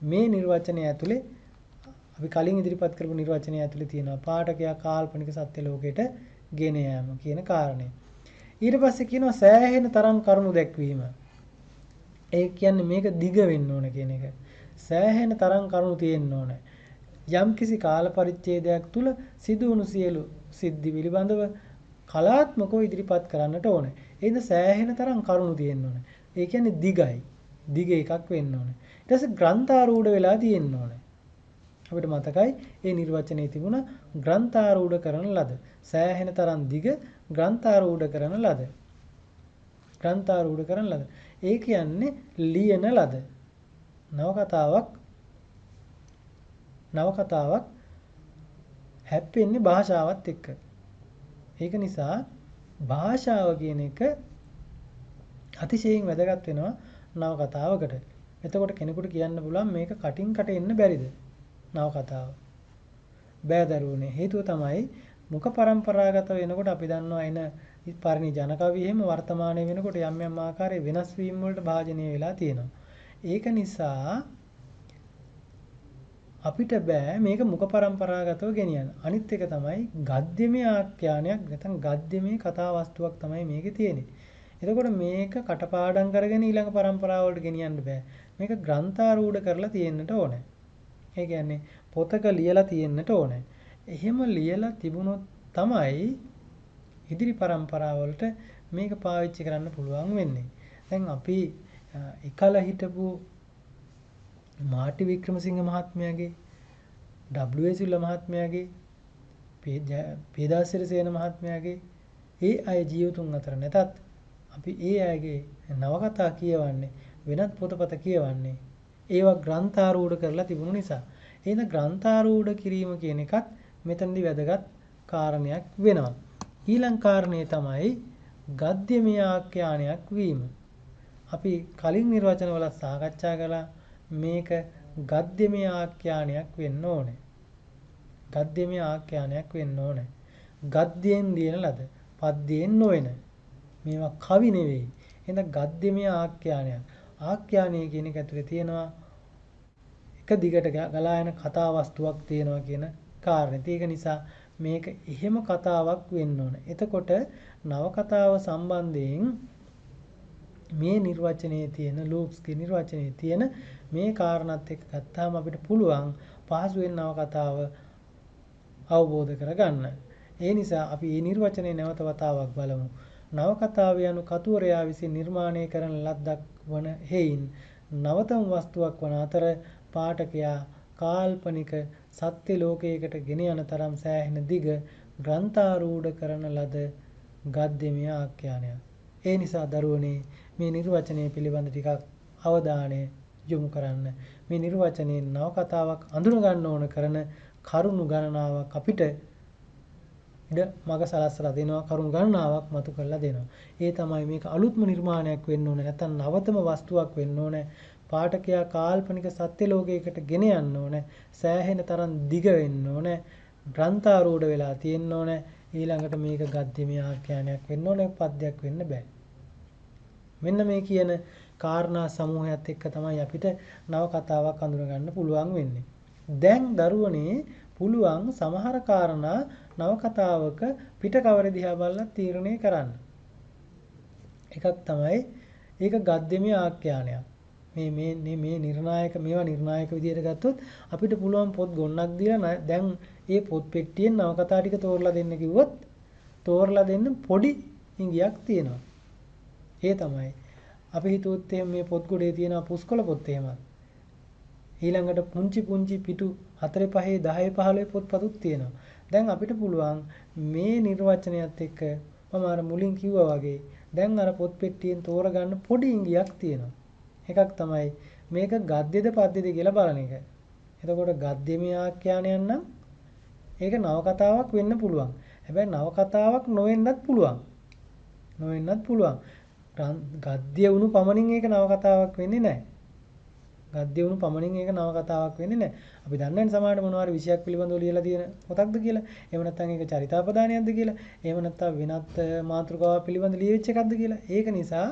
මේ නිර්වචනය ඇතුලේ අපි කලින් ඉදිරිපත් කරපු නිර්වචනය ඇතුලේ තියෙනවා. පාඨකයා කාල්පනික සත්‍ය ලෝකයට ගෙන යාම කියන කාරණය. ඊට පස්සේ කියනවා සෑහෙන තරම් කරුණු දැක්වීම. ඒ කියන්නේ මේක දිග වෙන්න ඕන කියන එක. සෑහෙන තරම් කරුණු තියෙන්න ඕන. යම්කිසි කාල පරිච්ඡේදයක් තුල සිදුවුණු සියලු සිද්ධි පිළිබඳව කලාත්මකව ඉදිරිපත් කරන්නට ඕනේ. එහෙනම් සෑහෙන තරම් කරුණු තියෙන්න ඕනේ. ඒ කියන්නේ දිගයි. දිග එකක් වෙන්න ඕනේ. ඊට පස්සේ ග්‍රන්ථාරූඪ වෙලා තියෙන්න ඕනේ. අපිට මතකයි මේ නිර්වචනයේ තිබුණා ග්‍රන්ථාරූඪ කරන ලද. සෑහෙන තරම් දිග ග්‍රන්ථාරූඪ කරන ලද. ග්‍රන්ථාරූඪ කරන ලද. ඒ කියන්නේ ලියන ලද. නවකතාවක් හැප්පෙන්නේ භාෂාවත් එක්ක. ඒක නිසා භාෂාව කියන එක අතිශයින් වැදගත් වෙනවා නවකතාවකට. එතකොට කෙනෙකුට කියන්න පුළුවන් මේක කටින් කට එන්න බැරිද? නවකතාව. බෑ දරුවනේ. හේතුව තමයි මුඛ පරම්පරාගත වෙනකොට අපි දන්නවා එන පරිණි ජනකවි එහෙම වර්තමානයේ වෙනකොට යම් යම් ආකාරයේ වෙනස් වීම වලට භාජනය වෙලා තියෙනවා. ඒක නිසා අපිට බෑ මේක මුඛ පරම්පරාගතව ගෙනියන්න. අනිත් එක තමයි ගද්‍යමය ආඛ්‍යානයක් නැත්නම් ගද්‍යමය කතා වස්තුවක් තමයි මේකේ තියෙන්නේ. එතකොට මේක කටපාඩම් කරගෙන ඊළඟ පරම්පරාව වලට ගෙනියන්න බෑ. මේක ග්‍රන්ථාරූඪ කරලා තියෙන්නට ඕනේ. ඒ කියන්නේ පොතක ලියලා තියෙන්නට ඕනේ. එහෙම ලියලා තිබුණොත් තමයි ඉදිරි පරම්පරාවලට මේක පාවිච්චි කරන්න පුළුවන් වෙන්නේ. දැන් අපි එකල හිටපු මාටි වික්‍රමසිංහ මහත්මයාගේ W.S. මහත්මයාගේ පේදාසිරිසේන මහත්මයාගේ ඒ අය ජීවතුන් අතර නැතත් අපි ඒ අයගේ නවකතා කියවන්නේ වෙනත් පොතපත කියවන්නේ ඒවා ග්‍රන්ථාරූඪ කරලා තිබුණු නිසා. එහෙනම් ග්‍රන්ථාරූඪ කිරීම කියන එකත් මෙතනදී වැදගත් කාරණයක් වෙනවා. ඊළඟ කාරණේ තමයි ගද්‍යමය ආඛ්‍යානයක් වීම. අපි කලින් නිර්වචන වල සාකච්ඡා කළා මේක ගද්‍යමය ආඛ්‍යානයක් වෙන්න ඕනේ. ගද්‍යමය ආඛ්‍යානයක් වෙන්න ඕනේ. ගද්‍යයෙන් ලියන ලද පද්‍යයෙන් නොවන. මේවා කවි නෙවෙයි. එහෙනම් ගද්‍යමය ආඛ්‍යානයක්. ආඛ්‍යානය කියන එක ඇතුලේ තියෙනවා එක දිගට ගලා යන කතා වස්තුවක් තියෙනවා කියන කාරණේ. ඒක නිසා මේක එහෙම කතාවක් වෙන්න ඕන. එතකොට නවකතාව සම්බන්ධයෙන් මේ නිර්වචනයේ තියෙන ලූප්ස්ගේ නිර්වචනයේ තියෙන මේ කාරණාත් එක්ක ගත්තාම අපිට පුළුවන් පහසුවෙන් නවකතාව අවබෝධ කරගන්න. ඒ නිසා අපි මේ නිර්වචනයේ නැවත වතාවක් බලමු. නවකතාව යනු කතුවරයා විසින් නිර්මාණය කරන ලද්දක් වන හේයින් නවතම වස්තුවක් වන අතර පාඨකයා කාල්පනික සත්‍ය ලෝකයකට ගෙන යන තරම් සෑහෙන දිග ග්‍රන්ථාරූඪ කරන ලද ගද්‍යමය ආඛ්‍යානයක්. ඒ නිසා දරුවනේ මේ නිර්වචනය පිළිබඳ ටිකක් අවධානය යොමු කරන්න. මේ නිර්වචනයේ නවකතාවක් අඳුන ගන්න ඕන කරන කරුණු ගණනාවක් අපිට ඉඩ මග සලස්සලා දෙනවා. කරුණු ගණනාවක් මතු කරලා දෙනවා. ඒ තමයි මේක අලුත්ම නිර්මාණයක් වෙන්න ඕනේ. නැත්නම් නවතම වස්තුවක් වෙන්න ඕනේ. පාඨකයා කාල්පනික සත්‍ය ලෝකයකට ගෙන යන්න ඕනේ. සෑහෙන තරම් දිග වෙන්න ඕනේ. ග්‍රන්ථාරූඪ වෙලා තියෙන්න ඕනේ. ඊළඟට මේක ගද්‍යමය ආඛ්‍යානයක් වෙන්න ඕනේ. පද්‍යයක් වෙන්න බෑ. මෙන්න මේ කියන කාරණා සමූහයත් එක්ක තමයි අපිට නවකතාවක් අඳුන ගන්න පුළුවන් වෙන්නේ. දැන් දරුවනේ පුළුවන් සමහර කාරණා නවකතාවක පිටකවර දිහා බලලා තීරණය කරන්න. එකක් තමයි ඒක ගද්‍යමය ආඛ්‍යානයක්. මේ නිර්ණායක මේවා නිර්ණායක විදියට ගත්තොත් අපිට පුළුවන් පොත් ගොන්නක් දීලා දැන් ඒ පොත් පෙට්ටියෙන් නවකතා ටික තෝරලා දෙන්න කිව්වොත් තෝරලා දෙන්න පොඩි ඉඟියක් තියෙනවා. ඒ තමයි අපි හිතුවොත් මේ පොත් ගොඩේ තියෙන පුස්කොළ පොත් එහෙමත්. ඊළඟට පුංචි පිටු 4 5 10 15 පොත්පත්ුත් තියෙනවා. දැන් අපිට පුළුවන් මේ නිර්වචනයත් එක්ක මම අර මුලින් කිව්වා වගේ දැන් අර පොත් පෙට්ටියෙන් තෝරගන්න පොඩි ඉඟියක් තියෙනවා. එකක් තමයි මේක ගද්‍යද පද්‍යද කියලා බලන එක. එතකොට ගද්‍යමය ආඛ්‍යානයක් නම් ඒක නවකතාවක් වෙන්න පුළුවන්. හැබැයි නවකතාවක් නොවෙන්නත් පුළුවන්. නොවෙන්නත් පුළුවන්. ගද්‍ය වුණු පමණින් ඒක නවකතාවක් වෙන්නේ නැහැ. ගද්‍ය වුණු පමණින් ඒක නවකතාවක් වෙන්නේ නැහැ. අපි දන්නේ නැහැ සමහරවිට මොනවා හරි විෂයක් පිළිබඳව ලියලා තියෙන පොතක්ද කියලා. එහෙම නැත්නම් ඒක චරිතාපදානයක්ද කියලා. එහෙම නැත්නම් වෙනත් මාතෘකාවක් පිළිබඳ ලියවිච්ච එකක්ද කියලා. ඒක නිසා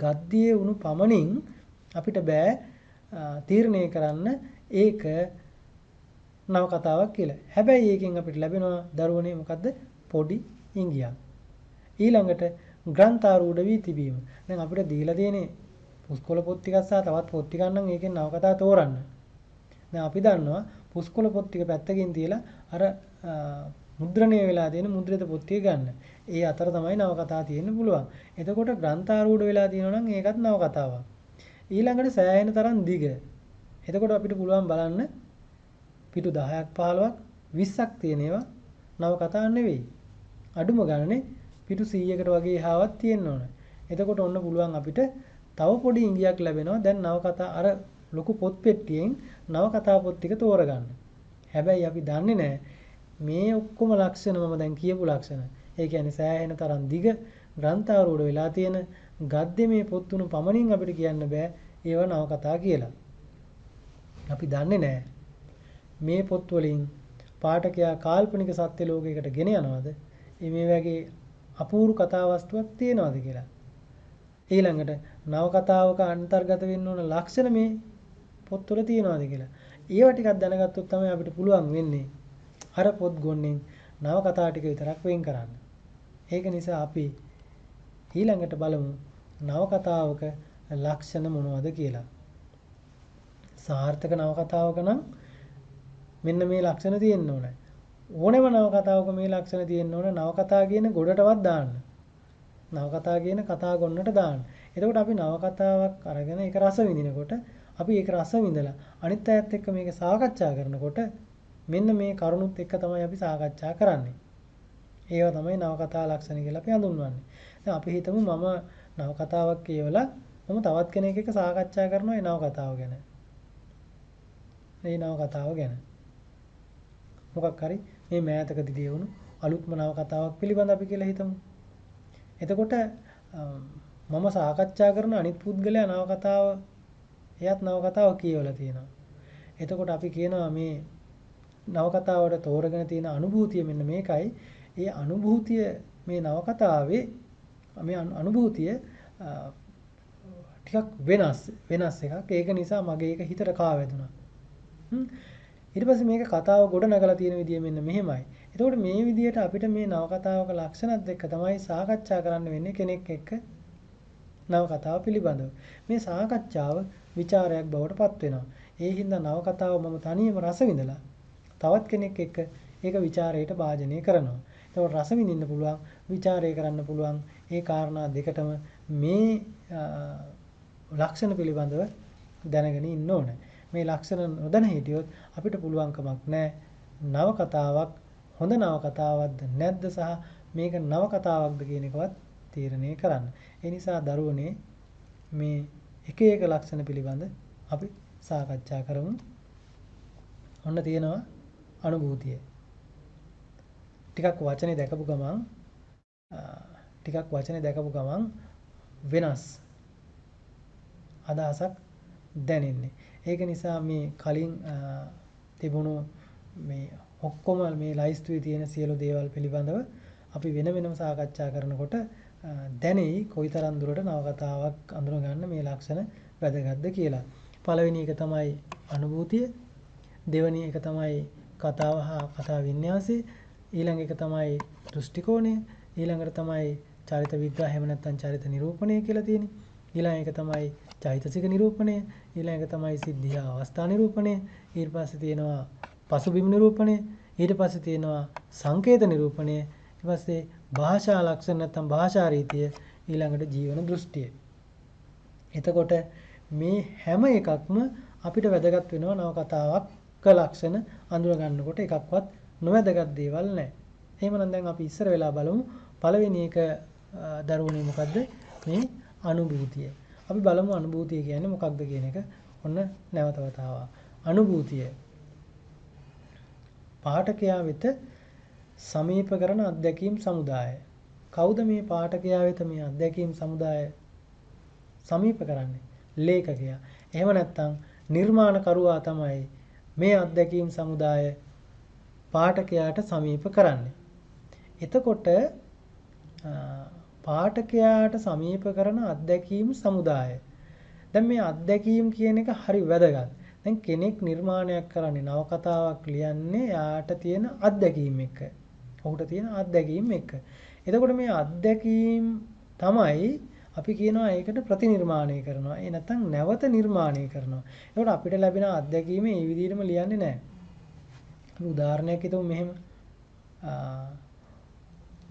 ගද්‍යයේ වුණු පමණින් අපිට බෑ තීරණය කරන්න ඒක නවකතාවක් කියලා. හැබැයි ඒකෙන් අපිට ලැබෙනවා දරුවනේ මොකද්ද? පොඩි ඉඟියක්. ඊළඟට ග්‍රන්ථාරූඪ වී තිබීම. දැන් අපිට දීලා තියෙන්නේ පුස්කොළ පොත් ටිකක් සහ තවත් පොත් ටිකක් නම් ඒකෙන් නවකතා තෝරන්න. දැන් අපි දන්නවා පුස්කොළ පොත් ටික පැත්තකින් තියලා අර මුද්‍රණය වෙලා තියෙන මුද්‍රිත පොත් ටික ගන්න. ඒ අතර තමයි නවකතා තියෙන්න පුළුවන්. එතකොට ග්‍රන්ථාරූඪ වෙලා තියෙනවා නම් ඒකත් නවකතාවක්. ඊළඟට සෑහෙන තරම් දිග. එතකොට අපිට පුළුවන් බලන්න පිටු 10ක් 15ක් 20ක් තියෙන ඒවා නවකතා නෙවෙයි. අඩුම ගණනේ පිටු 100කට වගේ එහාවක් තියෙන්න ඕන. එතකොට ඔන්න පුළුවන් අපිට තව පොඩි ඉඟියක් ලැබෙනවා. දැන් නවකතා අර ලොකු පොත් පෙට්ටියෙන් නවකතා පොත් ටික තෝරගන්න. හැබැයි අපි දන්නේ නැහැ මේ ඔක්කොම ලක්ෂණ මම දැන් කියපු ලක්ෂණ. ඒ කියන්නේ සෑහෙන තරම් දිග ග්‍රන්ථාරූඪ වෙලා තියෙන ගද්‍යමය පොත් තුන පමණින් අපිට කියන්න බෑ ඒව නවකතා කියලා. අපි දන්නේ නැහැ මේ පොත් වලින් පාඨකයා කාල්පනික සත්‍ය ලෝකයකට ගෙන යනවද? මේ වගේ අපූර්ව කතා වස්තුවක් තියෙනවද කියලා. ඊළඟට නවකතාවක අන්තර්ගත වෙන්න ඕන ලක්ෂණ මේ පොත්වල තියෙනවද කියලා. ඒව ටිකක් දැනගත්තොත් තමයි අපිට පුළුවන් වෙන්නේ අර පොත් ගොන්නෙන් නවකතා ටික විතරක් වෙන් කරන්න. ඒක නිසා අපි ඊළඟට බලමු නවකතාවක ලක්ෂණ මොනවද කියලා. සාර්ථක නවකතාවක නම් මෙන්න මේ ලක්ෂණ තියෙන්න ඕනේ. ඕනෙම නවකතාවක මේ ලක්ෂණ තියෙන්න ඕනේ. නවකතා කියන ගොඩටවත් දාන්න. නවකතා කියන කතා ගොන්නට දාන්න. එතකොට අපි නවකතාවක් අරගෙන ඒක රස විඳිනකොට අපි ඒක රස විඳලා අනිත් අයත් එක්ක මේක සාකච්ඡා කරනකොට මෙන්න මේ කරුණුත් එක්ක තමයි අපි සාකච්ඡා කරන්නේ. ඒවා තමයි නවකතා ලක්ෂණ කියලා අපි හඳුන්වන්නේ. දැන් අපි හිතමු මම නවකතාවක් කියවලා මම තවත් කෙනෙක් එක්ක සාකච්ඡා කරනවා ඒ නවකතාව ගැන. මේ නවකතාව ගැන. මොකක් හරි මේ මෑතකදී දියුණු අලුත්ම නවකතාවක් පිළිබඳ අපි කියලා හිතමු. එතකොට මම සාකච්ඡා කරන අනිත් පුද්ගලයා නවකතාව එයත් නවකතාව කියවලා තියෙනවා. එතකොට අපි කියනවා මේ නවකතාවට තෝරගෙන තියෙන අනුභූතිය මෙන්න මේකයි. ඒ අනුභූතිය මේ නවකතාවේ මේ අනුභූතිය ටිකක් වෙනස් එකක්. ඒක නිසා මගේ ඒක හිතට කාවැදුනා. ඊට පස්සේ මේක කතාව ගොඩ නගලා තියෙන විදිය මෙන්න මෙහෙමයි. එතකොට මේ විදියට අපිට මේ නවකතාවක ලක්ෂණත් එක්ක තමයි සාකච්ඡා කරන්න වෙන්නේ කෙනෙක් එක්ක නවකතාව පිළිබඳව. මේ සාකච්ඡාව ਵਿਚාරයක් බවට පත් වෙනවා. ඒ හින්දා නවකතාව මම තනියම රස විඳලා තවත් කෙනෙක් එක්ක ඒක ਵਿਚාරයට භාජනය කරනවා. එතකොට රස විඳින්න පුළුවන්, ਵਿਚාරය කරන්න පුළුවන්. ඒ කාරණා දෙකටම මේ ලක්ෂණ පිළිබඳව දැනගෙන ඉන්න ඕනේ. මේ ලක්ෂණ නොදැන හිටියොත් අපිට පුළුවන්කමක් නැහැ නවකතාවක් හොඳ නවකතාවක්ද නැද්ද සහ මේක නවකතාවක්ද කියන එකවත් තීරණය කරන්න. ඒ නිසා දරුවනේ මේ එක එක ලක්ෂණ පිළිබඳ අපි සාකච්ඡා කරමු. ඔන්න තියෙනවා අනුභූතිය. ටිකක් වචනේ දැකපු ගමන් වෙනස් අදහසක් දැනෙන්නේ. ඒක නිසා මේ කලින් තිබුණු මේ ඔක්කොම මේ ලයිස්තුවේ තියෙන සියලු දේවල් පිළිබඳව අපි වෙන වෙනම සාකච්ඡා කරනකොට දැනෙයි කොයිතරම් දුරට නවකතාවක් අඳුන ගන්න මේ ලක්ෂණ වැදගත්ද කියලා. පළවෙනි එක තමයි අනුභූතිය, දෙවෙනි එක තමයි කතාව හා කතා වින්‍යාසය, ඊළඟ එක තමයි දෘෂ්ටි කෝණය, ඊළඟට තමයි චරිත විග්‍රහය එහෙම නැත්නම් චරිත නිරූපණය කියලා තියෙන්නේ. ඊළඟ එක තමයි චෛතසික නිරූපණය, ඊළඟ එක තමයි සිද්ධිය අවස්ථා නිරූපණය, ඊට පස්සේ තියෙනවා පසුබිම් නිරූපණය, ඊට පස්සේ තියෙනවා සංකේත නිරූපණය, ඊට පස්සේ භාෂා ලක්ෂණ නැත්නම් භාෂා රීතිය, ඊළඟට ජීවන දෘෂ්ටිය. එතකොට මේ හැම එකක්ම අපිට වැදගත් වෙනවා නවකතාවක ලක්ෂණ අඳුර ගන්නකොට එකක්වත් නොවැදගත් දේවල් නැහැ. එහෙමනම් දැන් අපි ඉස්සර වෙලා බලමු පළවෙනි එක දරුවනේ මොකද්ද? මේ අනුභූතිය. අපි බලමු අනුභූතිය කියන්නේ මොකක්ද කියන එක. ඔන්න නැවත වතාවක්. අනුභූතිය පාඨකයා වෙත සමීප කරන අත්දැකීම් සමුදාය. කවුද මේ පාඨකයා වෙත මේ අත්දැකීම් සමුදාය සමීප කරන්නේ? ලේඛකයා. එහෙම නැත්නම් නිර්මාණකරුවා තමයි මේ අත්දැකීම් සමුදාය පාඨකයාට සමීප කරන්නේ. එතකොට පාඨකයාට සමීප කරන අත්දැකීම් සමුදාය. දැන් මේ අත්දැකීම් කියන එක හරි වැදගත්. දැන් කෙනෙක් නිර්මාණයක් කරන්නේ නවකතාවක් ලියන්නේ යාට තියෙන අත්දැකීම් එක්ක. ඔහුට තියෙන අත්දැකීම් එක්ක. එතකොට මේ අත්දැකීම් තමයි අපි කියනවා ඒකට ප්‍රතිනිර්මාණය කරනවා. ඒ නැත්නම් නැවත නිර්මාණය කරනවා. ඒකට අපිට ලැබෙන අත්දැකීම මේ විදිහටම ලියන්නේ නැහැ. අපි උදාහරණයක් හිතමු මෙහෙම.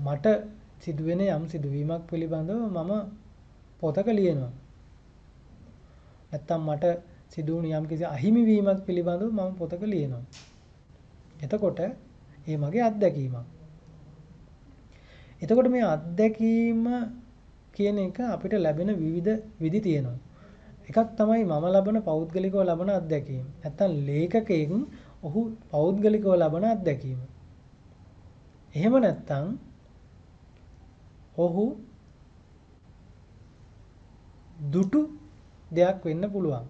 මට සිදුවෙන යම් සිදුවීමක් පිළිබඳව මම පොතක ලියනවා. නැත්තම් මට සිදු වුණු යම් කිසි අහිමි වීමක් පිළිබඳව මම පොතක ලියනවා. එතකොට ඒ මගේ අත්දැකීමක්. එතකොට මේ අත්දැකීම කියන එක අපිට ලැබෙන විවිධ විදි තියෙනවා. එකක් තමයි මම ලබන පෞද්ගලිකව ලබන අත්දැකීම. නැත්තම් ලේඛකයෙක් ඔහු පෞද්ගලිකව ලබන අත්දැකීම. එහෙම නැත්තම් ඔහු දුටු දෙයක් වෙන්න පුළුවන්.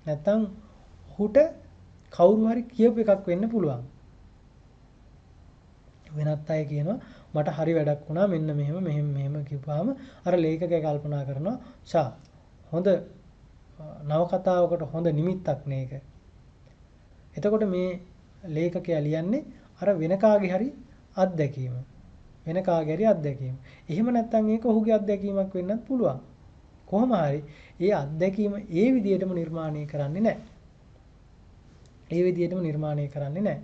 නැත්තම් ඔහුට කවුරු හරි කියපු එකක් වෙන්න පුළුවන්. වෙනත් අය කියනවා මට හරි වැඩක් වුණා මෙන්න මෙහෙම කිව්වම අර ලේඛකයා කල්පනා කරනවා ෂා හොඳ නවකතාවකට හොඳ නිමිත්තක් නේක. එතකොට මේ ලේඛකයා ලියන්නේ අර වෙන කාගේ හරි අත්දැකීම. වෙන කාගේ හරි අත්දැකීම. එහෙම නැත්නම් ඒක ඔහුගේ අත්දැකීමක් වෙන්නත් පුළුවන්. කොහොම හරි ඒ අත්දැකීම ඒ විදිහටම නිර්මාණය කරන්නේ නැහැ. ඒ විදිහටම නිර්මාණය කරන්නේ නැහැ.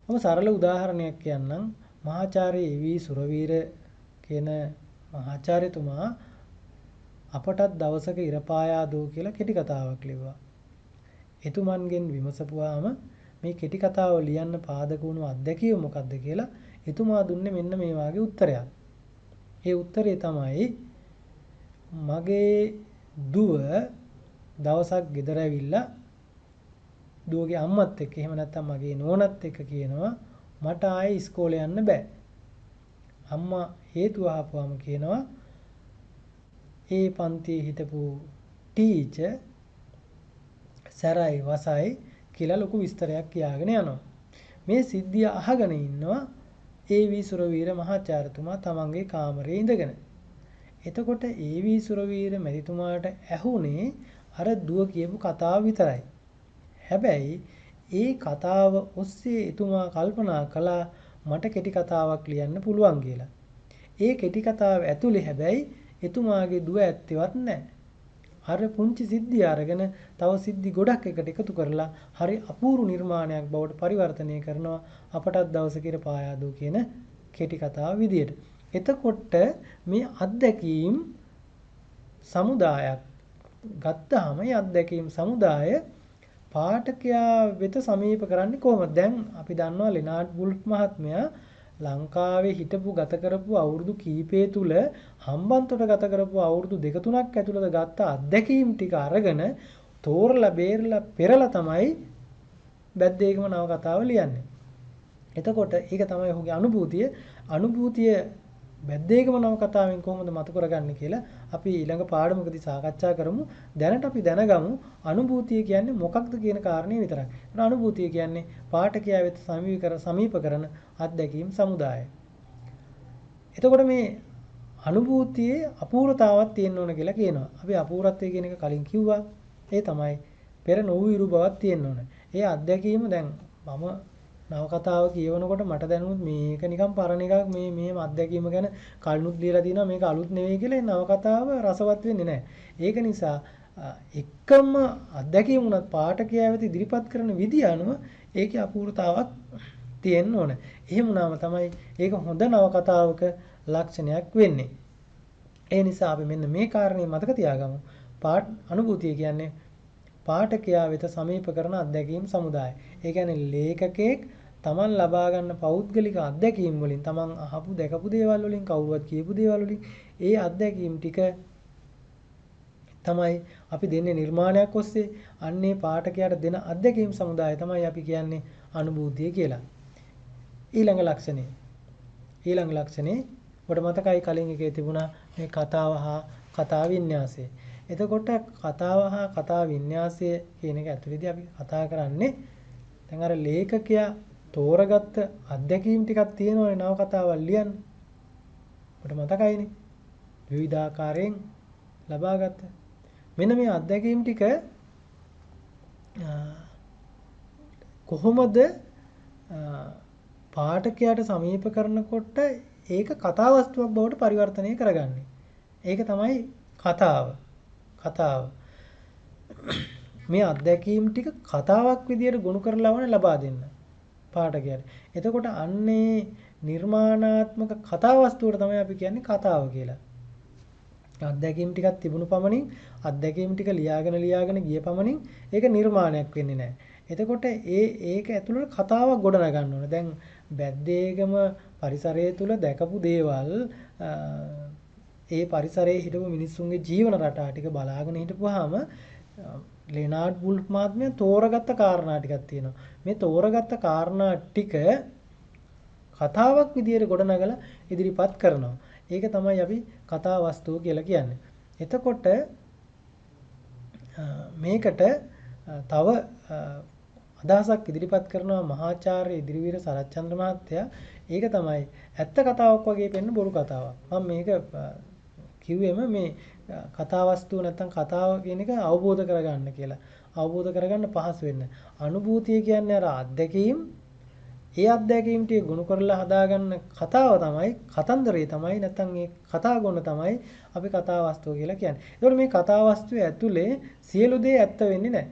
මම සරල උදාහරණයක් කියන්නම්. මහාචාර්ය ඒ.වී. සුරවීර කියන මහාචාර්යතුමා අපටත් දවසක ඉර පායා දෝ කියලා කෙටි කතාවක් ලිව්වා. එතුමන්ගෙන් විමසපුවාම මේ කෙටි කතාව ලියන්න පාදක වුණු අත්දැකීම මොකක්ද කියලා එතුමා දුන්නේ මෙන්න මේ වාගේ උත්තරයක්. ඒ උත්තරේ තමයි මගේ දුව දවසක් ගෙදර ඇවිල්ලා දුවගේ අම්මත් එක්ක එහෙම නැත්නම් මගේ නෝනත් එක්ක කියනවා මට ආයේ ඉස්කෝලේ යන්න බෑ. අම්මා හේතුව අහපුවාම කියනවා ඒ පන්තියේ හිටපු ටීචර් සරයි වසයි කියලා ලොකු විස්තරයක් කියාගෙන යනවා. මේ සිද්ධිය අහගෙන ඉන්නවා ඒ.වී. සුරවීර මහාචාර්යතුමා තමන්ගේ කාමරේ ඉඳගෙන. එතකොට ඒ.වී. සුරවීර මැතිතුමාට ඇහුනේ අර දුව කියපු කතාව විතරයි. හැබැයි ඒ කතාව ඔස්සේ එතුමා කල්පනා කළා මට කෙටි කතාවක් ලියන්න පුළුවන් කියලා. ඒ කෙටි කතාව ඇතුලේ හැබැයි එතුමාගේ දුව ඇත්තෙවත් නැහැ. අර පුංචි සිද්ධිය අරගෙන තව සිද්ධි ගොඩක් එකට එකතු කරලා හරි අපූර්ව නිර්මාණයක් බවට පරිවර්තනය කරනවා අපටත් දවසක ඉර පායා දෝ කියන කෙටි කතාව විදියට. එතකොට මේ අත්දැකීම් සමුදායක් ගත්තාම මේ අත්දැකීම් සමුදාය පාඨකයා වෙත සමීප කරන්නේ කොහොමද? දැන් අපි දන්නවා ලෙනාඩ් වුල්ෆ් මහත්මයා ලංකාවේ හිටපු ගත කරපු අවුරුදු කීපය තුල හම්බන්තොට ගත කරපු අවුරුදු 2-3ක් ඇතුළත ගත්ත අත්දැකීම් ටික අරගෙන තෝරලා බේරලා පෙරලා තමයි බැද්දේකම නවකතාව ලියන්නේ. එතකොට ඒක තමයි ඔහුගේ අනුභූතිය. අනුභූතිය බැද්දේකම නවකතාවෙන් කොහොමද මතු කරගන්නේ කියලා අපි ඊළඟ පාඩමකදී සාකච්ඡා කරමු. දැනට අපි දැනගමු අනුභූතිය කියන්නේ මොකක්ද කියන කාරණේ විතරයි. අනුභූතිය කියන්නේ පාඨකයා වෙත සමීප කරන අත්දැකීම් සමුදාය. එතකොට මේ අනුභූතියේ අපූර්වතාවක් තියෙන්න ඕන කියලා කියනවා. අපි අපූර්වත්වය කියන එක කලින් කිව්වා. ඒ තමයි පෙර නොවිරු බවක් තියෙන්න ඕන. ඒ අත්දැකීම දැන් මම නවකතාව කියවනකොට මට දැනුත් මේක නිකන් පරණ එකක් මේ අත්දැකීම ගැන කලිනුත් ලියලා තිනවා මේක අලුත් නෙවෙයි කියලා නවකතාව රසවත් වෙන්නේ නැහැ. ඒක නිසා එකම අත්දැකීම උනත් පාඨකයා වෙත ඉදිරිපත් කරන විදිය අනුව ඒකේ අපූර්වතාවක් තියෙන්න ඕන. එහෙම වුණාම තමයි ඒක හොඳ නවකතාවක ලක්ෂණයක් වෙන්නේ. ඒ නිසා අපි මෙන්න මේ කාරණේ මතක තියාගමු. අනුභූතිය කියන්නේ පාඨකයා වෙත සමීප කරන අත්දැකීම් සමුදාය. ඒ කියන්නේ ලේඛකෙක් තමන් ලබා ගන්න පෞද්ගලික අත්දැකීම් වලින් තමන් අහපු දැකපු දේවල් වලින් කවුරුවත් කියපු දේවල් වලින් ඒ අත්දැකීම් ටික තමයි අපි දෙන්නේ නිර්මාණයක් ඔස්සේ අන්නේ පාඨකයාට දෙන අත්දැකීම් සමුදාය තමයි අපි කියන්නේ අනුභූතිය කියලා. ඊළඟ ලක්ෂණේ ඔබට මතකයි කලින් එකේ තිබුණා මේ කතාව හා කතා වින්‍යාසය. එතකොට කතාව හා කතා වින්‍යාසය කියන එක ඇතුළේදී අපි කතා කරන්නේ දැන් අර ලේඛකයා තෝරගත්ත අත්දැකීම් ටිකක් තියෙනවනේ නව කතාවල් ලියන්න. ඔබට මතකයිනේ. විවිධාකාරයෙන් ලබාගත්ත. මෙන්න මේ අත්දැකීම් ටික කොහොමද පාඨකයාට සමීප කරනකොට ඒක කතා වස්තුවක් බවට පරිවර්තනය කරගන්නේ. ඒක තමයි කතාව. මේ අත්දැකීම් ටික කතාවක් විදියට ගොනු කරලා ලබා දෙන්න පාඨකයාට. එතකොට අන්නේ නිර්මාණාත්මක කතා වස්තුවට තමයි අපි කියන්නේ කතාව කියලා. අත්දැකීම් ටිකක් තිබුණු පමණින් අත්දැකීම් ටික ලියාගෙන ගිය පමණින් ඒක නිර්මාණයක් වෙන්නේ නැහැ. එතකොට ඒක ඇතුළේ කතාවක් ගොඩනගන්න ඕන. දැන් බැද්දේගම පරිසරය තුල දැකපු දේවල් ඒ පරිසරයේ හිටපු මිනිස්සුන්ගේ ජීවන රටා ටික බලාගෙන හිටපුවාම ලෙනාඩ් වුල්ෆ් මහත්මයා තෝරගත්ත කාරණා ටිකක් තියෙනවා. මේ තෝරගත්ත කාරණා ටික කතාවක් විදියට ගොඩනගලා ඉදිරිපත් කරනවා. ඒක තමයි අපි කතා වස්තුව කියලා කියන්නේ. එතකොට මේකට තව අදහසක් ඉදිරිපත් කරනවා මහාචාර්ය ඉදිරිවීර සරච්චන්ද්‍ර මහත්තයා. ඒක තමයි ඇත්ත කතාවක් වගේ පෙන්න බොරු කතාවක්. මම මේක කිව්වෙම මේ කතා වස්තුව නැත්තම් කතාව කියන එක අවබෝධ කරගන්න කියලා. අවබෝධ කරගන්න පහසු වෙන්න. අනුභූතිය කියන්නේ අර අත්දැකීම්. ඒ අත්දැකීම් ටික ගොනු කරලා හදාගන්න කතාව තමයි කතන්දරේ තමයි නැත්තම් මේ කතා ගොන තමයි අපි කතා වස්තුව කියලා කියන්නේ. ඒතකොට මේ කතා වස්තුවේ ඇතුලේ සියලු දේ ඇත්ත වෙන්නේ නැහැ.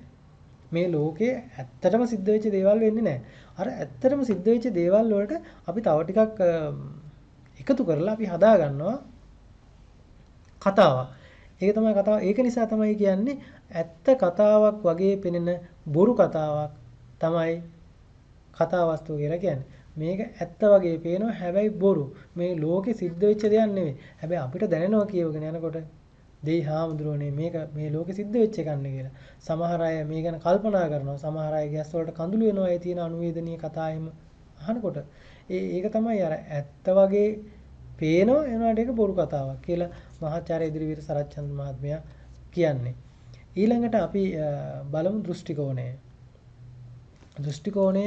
මේ ලෝකේ ඇත්තටම සිද්ධ වෙච්ච දේවල් වෙන්නේ නැහැ. අර ඇත්තටම සිද්ධ වෙච්ච දේවල් වලට අපි තව ටිකක් එකතු කරලා අපි හදා ගන්නවා කතාවක්. ඒක තමයි කතාව. ඒක නිසා තමයි කියන්නේ ඇත්ත කතාවක් වගේ පෙනෙන බොරු කතාවක් තමයි කතා වස්තුව කියලා කියන්නේ. මේක ඇත්ත වගේ පේනවා හැබැයි බොරු. මේ ලෝකෙ සිද්ධ වෙච්ච දෙයක් නෙවෙයි. හැබැයි අපිට දැනෙනවා කියවගෙන යනකොට දෙයි හාමුදුරුවනේ මේක මේ ලෝකෙ සිද්ධ වෙච්ච එකක් නේ කියලා. සමහර අය මේ ගැන කල්පනා කරනවා. සමහර අය ගැස් වලට කඳුළු වෙනවා ඒ තියෙන අනුවේදනීය කතා එහෙම අහනකොට. ඒක තමයි අර ඇත්ත වගේ පේනවා එනවාට ඒක බොරු කතාවක් කියලා මහාචාර්ය ඉදිරිවීර සරච්චන්ද්‍ර මහත්මයා කියන්නේ. ඊළඟට අපි බලමු දෘෂ්ටි කෝණය. දෘෂ්ටි කෝණය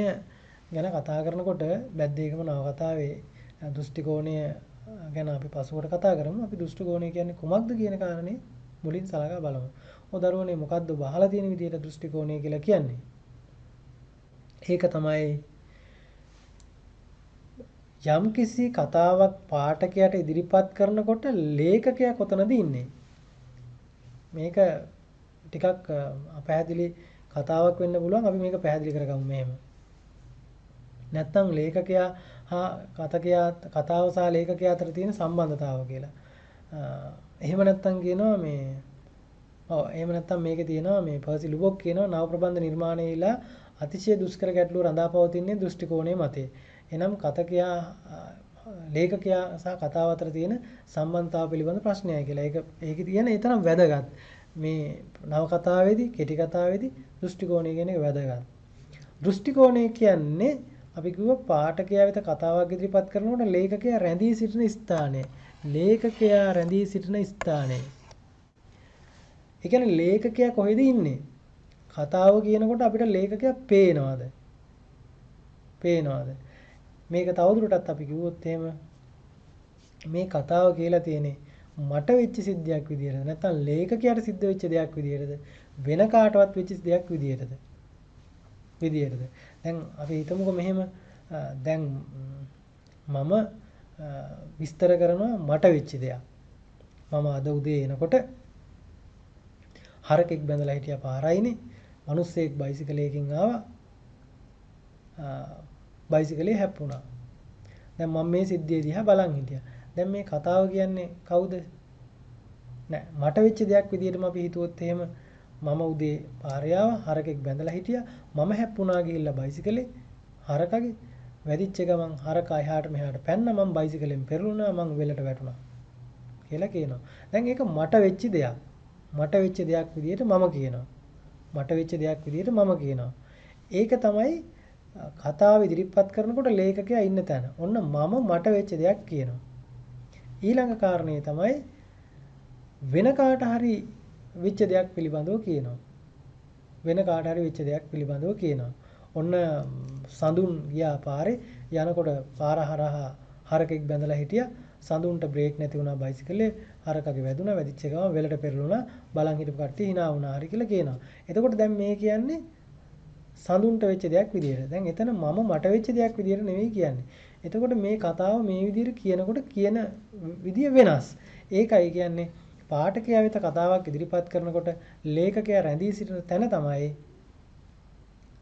ගැන කතා කරනකොට බැද්දේකම නවකතාවේ දෘෂ්ටි කෝණය ගැන අපි පසුවට කතා කරමු. අපි දෘෂ්ටි කෝණය කියන්නේ කුමක්ද කියන කාරණේ මුලින් සලකා බලමු. දරුවනේ මොකද්ද බහලා තියෙන විදිහට දෘෂ්ටි කෝණය කියලා කියන්නේ? ඒක තමයි යම්කිසි කතාවක් පාඨකයාට ඉදිරිපත් කරනකොට ලේඛකයා කොතනද ඉන්නේ? මේක ටිකක් අපැහැදිලි කතාවක් වෙන්න පුළුවන්. අපි මේක පැහැදිලි කරගමු මෙහෙම. නැත්තම් ලේඛකයා හා කතාව සහ ලේඛකයා අතර තියෙන සම්බන්ධතාව කියලා. එහෙම නැත්තම් කියනවා මේ එහෙම නැත්තම් මේකේ තියෙනවා මේ පර්සි ලුබොක් කියනවා නව ප්‍රබන්ධ නිර්මාණයේලා අතිශය දුෂ්කර ගැටලුව රඳාපවතින්නේ දෘෂ්ටි කෝණයේ මතේ. එනම් කතකයා ලේඛකයා සහ කතාව අතර තියෙන සම්බන්ධතාව පිළිබඳ ප්‍රශ්නයයි කියලා. ඒකේ තියෙන ඒ තරම් වැදගත්. මේ නව කතාවේදී කෙටි කතාවේදී දෘෂ්ටි කෝණය කියන එක වැදගත්. දෘෂ්ටි කෝණය කියන්නේ අපි කිව්ව පාඨකයා වෙත කතාවක් ඉදිරිපත් කරනකොට ලේඛකයා රැඳී සිටින ස්ථානය. ලේඛකයා රැඳී සිටින ස්ථානය. ඒ කියන්නේ ලේඛකයා කොහෙද ඉන්නේ? කතාව කියනකොට අපිට ලේඛකයා පේනවද? මේක තවදුරටත් අපි කිව්වොත් එහෙම මේ කතාව කියලා තියෙන්නේ මට වෙච්ච සිද්ධියක් විදියටද නැත්නම් ලේඛකයාට සිද්ධ වෙච්ච දෙයක් විදියටද වෙන කාටවත් වෙච්ච දෙයක් විදියටද? දැන් අපි හිතමුකෝ මෙහෙම දැන් මම විස්තර කරනවා මට වෙච්ච දෙයක්. මම අද උදේ එනකොට හරකෙක් බැඳලා හිටියා පාරයිනේ. මිනිස්සෙක් බයිසිකලයකින් ආවා. බයිසිකලේ හැප්පුණා. දැන් මම මේ සිද්ධිය දිහා බලන් හිටියා. දැන් මේ කතාව කියන්නේ කවුද? නෑ මට වෙච්ච දෙයක් විදියටම අපි හිතුවොත් එහෙම මම උදේ පාරේ ආවා හරකෙක් බැඳලා හිටියා. මම හැප්පුණා ගිහිල්ලා බයිසිකලේ හරකගේ වැදිච්ච ගමන් හරකා එහාට මෙහාට පැන්න මම බයිසිකලෙන් පෙරළුණා මං වෙලට වැටුණා කියලා කියනවා. දැන් ඒක මට වෙච්ච දෙයක්. මට වෙච්ච දෙයක් විදිහට මම කියනවා. මට වෙච්ච දෙයක් විදිහට මම කියනවා. ඒක තමයි කතාව ඉදිරිපත් කරනකොට ලේඛකයා ඉන්න තැන. ඔන්න මම මට වෙච්ච දෙයක් කියනවා. ඊළඟ කාරණේ තමයි වෙන කාට හරි වෙච්ච දෙයක් පිළිබඳව කියනවා. වෙන කාට හරි වෙච්ච දෙයක් පිළිබඳව කියනවා. ඔන්න සඳුන් ගියා පාරේ යනකොට පාර හරහා හරකෙක් බැඳලා හිටියා. සඳුන්ට බ්‍රේක් නැති වුණා බයිසිකලේ හරකගේ වැදුනා වැදිච්ච ගමන් වෙලට පෙරළුණා බලන් හිටපු කට්ටිය hina වුණා හරි කියලා කියනවා. එතකොට දැන් මේ කියන්නේ සඳුන්ට වෙච්ච දෙයක් විදියට. දැන් එතන මම මට වෙච්ච දෙයක් විදියට නෙවෙයි කියන්නේ. එතකොට මේ කතාව මේ විදියට කියනකොට කියන විදිය වෙනස්. ඒකයි කියන්නේ පාඨකයා වෙත කතාවක් ඉදිරිපත් කරනකොට ලේඛකයා රැඳී සිටින තැන තමයි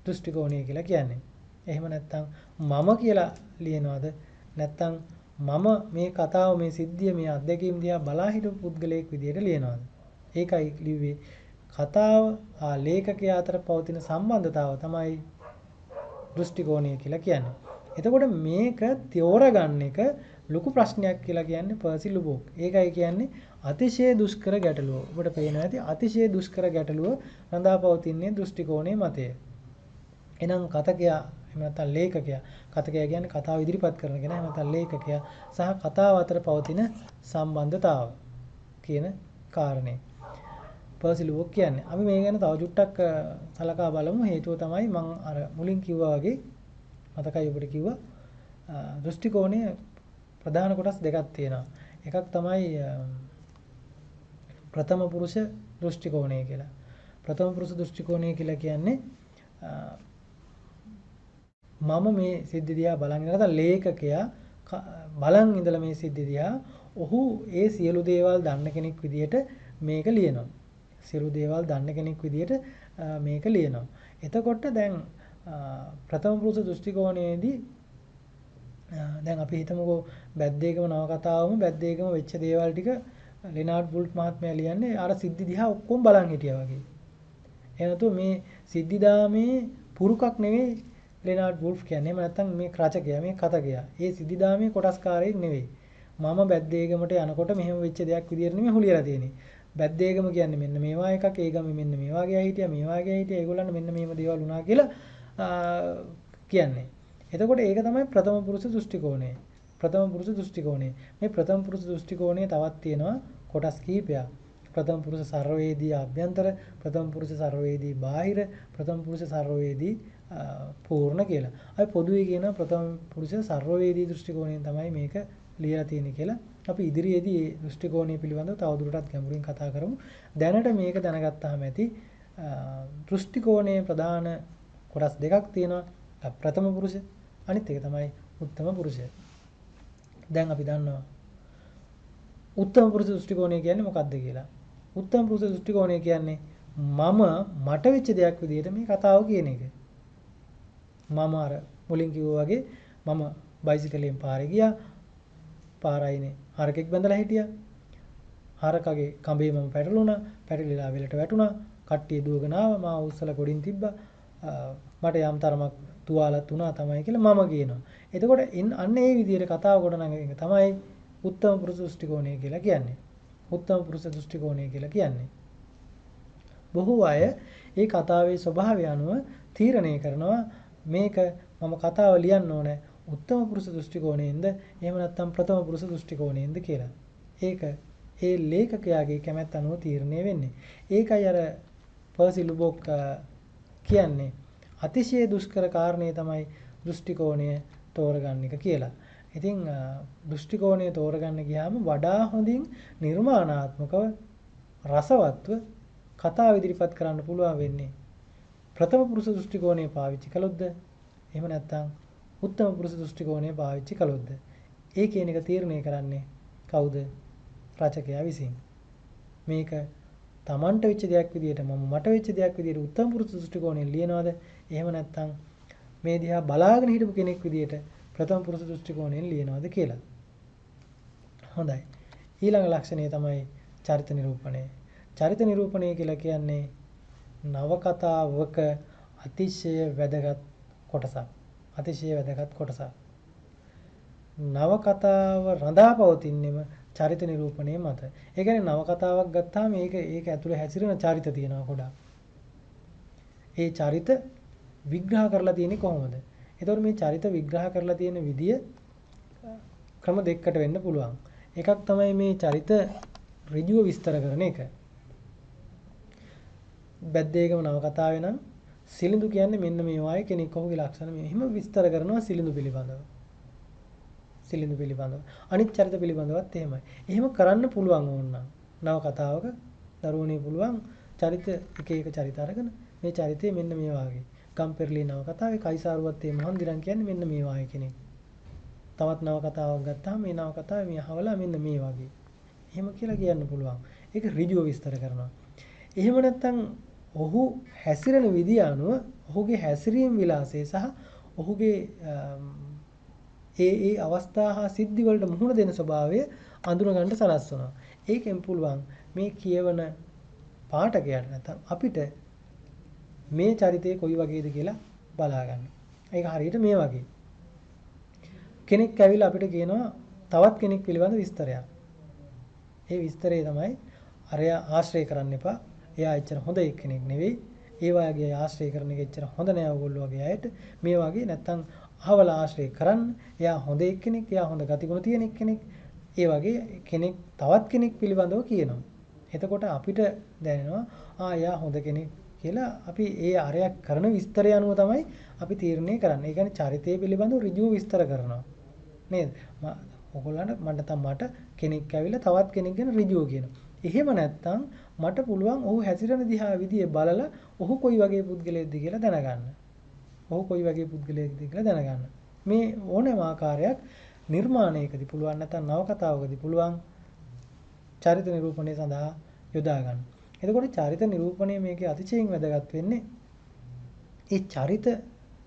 දෘෂ්ටි කෝණය කියලා කියන්නේ. එහෙම නැත්නම් මම කියලා ලියනවාද නැත්නම් මම මේ කතාව මේ සිද්ධිය මේ අත්දැකීම් දිහා බලා හිටපු පුද්ගලයෙක් විදියට ලියනවාද? ඒකයි ලිව්වේ කතාව හා ලේඛකයා අතර පවතින සම්බන්ධතාව තමයි දෘෂ්ටි කෝණය කියලා කියන්නේ. එතකොට මේක තෝරගන්න එක ලොකු ප්‍රශ්නයක් කියලා කියන්නේ පර්සි ලුබෝක්. ඒකයි කියන්නේ අතිශය දුෂ්කර ගැටලුව. ඔබට පේනවා ඇති අතිශය දුෂ්කර ගැටලුව රඳා පවතින්නේ දෘෂ්ටි කෝණයේ මතය. එහෙනම් කතකයා එහෙම නැත්නම් ලේඛකයා කතකයා කියන්නේ කතාව ඉදිරිපත් කරන කෙනා එහෙම නැත්නම් ලේඛකයා සහ කතාව අතර පවතින සම්බන්ධතාව කියන කාරණේ පර්සි ලුබෝක් කියන්නේ. අපි මේ ගැන තව චුට්ටක් සලකා බලමු. හේතුව තමයි මම අර මුලින් කිව්වා වගේ මතකයි ඔබට කිව්වා දෘෂ්ටි කෝණයේ ප්‍රධාන කොටස් දෙකක් තියෙනවා. එකක් තමයි ප්‍රථම පුරුෂ දෘෂ්ටි කෝණය කියලා. ප්‍රථම පුරුෂ දෘෂ්ටි කෝණය කියලා කියන්නේ මම මේ සිද්ධිය දිහා බලන් ඉඳලා ලේඛකයා බලන් ඉඳලා මේ සිද්ධිය දිහා ඔහු ඒ සියලු දේවල් දන්න කෙනෙක් විදියට මේක ලියනවා. සියලු දේවල් දන්න කෙනෙක් විදියට මේක ලියනවා. එතකොට දැන් ප්‍රථම පුරුෂ දෘෂ්ටි කෝණයේදී දැන් අපි හිතමුකෝ බැද්දේකම නවකතාවම බැද්දේකම වෙච්ච දේවල් ටික ලෙනාඩ් වුල්ෆ් මහත්මයා ලියන්නේ අර සිද්ධි දිහා ඔක්කොම බලන් හිටියා වගේ. එහෙනම් මේ සිද්ධිදාමේ පුරුකක් නෙවෙයි ලෙනාඩ් වුල්ෆ් කියන්නේ. එහෙම නැත්නම් මේ රචකයා මේ කතකයා. ඒ සිද්ධිදාමේ කොටස්කාරයෙක් නෙවෙයි. මම බැද්දේකමට යනකොට මෙහෙම වෙච්ච දෙයක් විදියට නෙමෙයි හුලියලා තියෙන්නේ. බැද්දේකම කියන්නේ මෙන්න මේවා එකක්. ඒ ගමේ මෙන්න මේ වගේ හිටියා මේ වගේ හිටියා. ඒගොල්ලන්ට මෙන්න මේම දේවල් වුණා කියලා කියන්නේ. එතකොට ඒක තමයි ප්‍රථම පුරුෂ දෘෂ්ටි කෝණය. ප්‍රථම පුරුෂ දෘෂ්ටි කෝණය. මේ ප්‍රථම පුරුෂ දෘෂ්ටි කෝණයේ තවත් තියෙනවා කොටස් කීපයක්. ප්‍රථම පුරුෂ සර්වවේදී අභ්‍යන්තර, ප්‍රථම පුරුෂ සර්වවේදී බාහිර, ප්‍රථම පුරුෂ සර්වවේදී පූර්ණ කියලා. අපි පොදුවේ කියන ප්‍රථම පුරුෂ සර්වවේදී දෘෂ්ටි කෝණයෙන් තමයි මේක ලියලා තියෙන්නේ කියලා. අපි ඉදිරියේදී මේ දෘෂ්ටි කෝණය පිළිබඳව තවදුරටත් ගැඹුරින් කතා කරමු. දැනට මේක දැනගත්තාම ඇති දෘෂ්ටි කෝණයේ ප්‍රධාන කොටස් දෙකක් තියෙනවා. ප්‍රථම පුරුෂ අනිත් එක තමයි උත්තම පුරුෂය. දැන් අපි දන්නවා උත්තම පුරුෂ දෘෂ්ටි කෝණය කියන්නේ මොකක්ද කියලා. උත්තම පුරුෂ දෘෂ්ටි කෝණය කියන්නේ මම මට වෙච්ච දෙයක් විදිහට මේ කතාව කියන එක. මම අර මුලින් කිව්වා වගේ මම බයිසිකලෙන් පාරේ ගියා. පාරයිනේ හරකෙක් බැඳලා හිටියා. හරකගේ කඹේ මම පැටළුණා. පැටලිලා වෙලට වැටුණා. කට්ටිය දුවගෙන ආවා. මාව උස්සලා ගොඩින් තිබ්බා. මට යම් තරමක් තුවාලත් වුණා තමයි කියලා මම කියනවා. එතකොට අන්න ඒ විදිහට කතාව ගොඩනගන එක තමයි උත්තම පුරුෂ දෘෂ්ටි කෝණය කියලා කියන්නේ. උත්තම පුරුෂ දෘෂ්ටි කෝණය කියලා කියන්නේ. බොහෝ අය මේ කතාවේ ස්වභාවය අනුව තීරණය කරනවා මේක මම කතාව ලියන්න ඕනේ උත්තම පුරුෂ දෘෂ්ටි කෝණයෙන්ද එහෙම නැත්නම් ප්‍රථම පුරුෂ දෘෂ්ටි කෝණයෙන්ද කියලා. ඒක ඒ ලේඛකයාගේ කැමැත්ත අනුව තීරණය වෙන්නේ. ඒකයි අර පර්සි ලුබෝක් කියන්නේ අතිශය දුෂ්කර කාරණේ තමයි දෘෂ්ටි කෝණය තෝරගන්න එක කියලා. ඉතින් දෘෂ්ටි කෝණය තෝරගන්න ගියාම වඩා හොඳින් නිර්මාණාත්මකව රසවත්ව කතාව ඉදිරිපත් කරන්න පුළුවන් වෙන්නේ ප්‍රථම පුරුෂ දෘෂ්ටි කෝණය පාවිච්චි කළොත්ද එහෙම නැත්නම් උත්තම පුරුෂ දෘෂ්ටි කෝණය පාවිච්චි කළොත්ද ඒ කියන එක තීරණය කරන්නේ කවුද? රචකයා විසින්. මේක තමන්ට වෙච්ච දෙයක් විදියට මට වෙච්ච දෙයක් විදියට උත්තම පුරුෂ දෘෂ්ටි කෝණයෙන් ලියනවද? එහෙම නැත්නම් මේ දිහා බලාගෙන හිටපු කෙනෙක් විදියට ප්‍රථම පුරුෂ දෘෂ්ටි කෝණයෙන් ලියනවද කියලා. හොඳයි. ඊළඟ ලක්ෂණය තමයි චරිත නිරූපණය. චරිත නිරූපණය කියලා කියන්නේ නවකතාවක අතිශය වැදගත් කොටසක්. අතිශය වැදගත් කොටසක්. නවකතාව රඳා පවතින්නේම චරිත නිරූපණය මත. ඒ කියන්නේ නවකතාවක් ගත්තාම ඒක ඇතුලේ හැසිරෙන චරිත තියෙනවා ගොඩක්. ඒ චරිත විග්‍රහ කරලා තියෙන්නේ කොහොමද? එතකොට මේ චරිත විග්‍රහ කරලා තියෙන විදිය ක්‍රම දෙකකට වෙන්න පුළුවන්. එකක් තමයි මේ චරිත ඍජුව විස්තර කරන එක. බැද්දේකම නවකතාවේ නම් සිලිඳු කියන්නේ මෙන්න මේ වායේ කෙනෙක් ඔහුගේ ලක්ෂණ මෙහෙම විස්තර කරනවා සිලිඳු පිළිබඳව. සිලිඳු පිළිබඳව. අනිත් චරිත පිළිබඳවත් එහෙමයි. එහෙම කරන්න පුළුවන් ඕනනම් නවකතාවක දරුවනේ පුළුවන් චරිත එක චරිත අරගෙන මේ චරිතය මෙන්න මේ වාගේ. ගම්පෙරළි නවකතාවේ කයිසාරුවත්තේ මහන්දිරන් කියන්නේ මෙන්න මේ වායේ කෙනෙක්. තවත් නවකතාවක් ගත්තාම මේ නවකතාවේ මේ හවලා මෙන්න මේ වගේ. එහෙම කියලා කියන්න පුළුවන්. ඒක ඍජුව විස්තර කරනවා. එහෙම නැත්නම් ඔහු හැසිරෙන විදිය අනුව ඔහුගේ හැසිරීම විලාසය සහ ඔහුගේ ඒ අවස්ථා හා සිද්ධි වලට මුහුණ දෙන ස්වභාවය අඳුන ගන්න සලස්වනවා. ඒකෙන් පුළුවන් මේ කියවන පාඨකයාට නැත්නම් අපිට මේ චරිතය කොයි වගේද කියලා බලා ගන්න. ඒක හරියට මේ වගේ. කෙනෙක් ඇවිල්ලා අපිට කියනවා තවත් කෙනෙක් පිළිබඳ විස්තරයක්. ඒ විස්තරය තමයි අරයා ආශ්‍රය කරන්න එපා. එයා එච්චර හොඳ කෙනෙක් නෙවෙයි. ඒ වාගේ ආශ්‍රය කරන එක එච්චර හොඳ නෑ ඔයගොල්ලෝ වගේ අයට. මේ වගේ නැත්තම් අහවල ආශ්‍රය කරන්න. එයා හොඳ කෙනෙක්, එයා හොඳ ගතිගුණ තියෙන කෙනෙක්. ඒ වගේ කෙනෙක් තවත් කෙනෙක් පිළිබඳව කියනවා. එතකොට අපිට දැනෙනවා එයා හොඳ කෙනෙක් කියලා අපි ඒ අරයා කරන විස්තරය අනුව තමයි අපි තීරණය කරන්නේ. ඒ කියන්නේ චරිතය පිළිබඳව ඍජුව විස්තර කරනවා. නේද? මට කෙනෙක් ඇවිල්ලා තවත් කෙනෙක් ගැන ඍජුව කියනවා. එහෙම නැත්නම් මට පුළුවන් ඔහු හැසිරෙන දිහා විදිය බලලා ඔහු කොයි වගේ පුද්ගලයෙක්ද කියලා දැනගන්න. ඔහු කොයි වගේ පුද්ගලයෙක්ද කියලා දැනගන්න. මේ ඕනෑම ආකාරයක් නිර්මාණයකදී පුළුවන් නැත්නම් නවකතාවකදී පුළුවන් චරිත නිරූපණය සඳහා යොදා ගන්න. එතකොට චරිත නිරූපණය මේකේ අතිශයින් වැදගත් වෙන්නේ. ඒ චරිත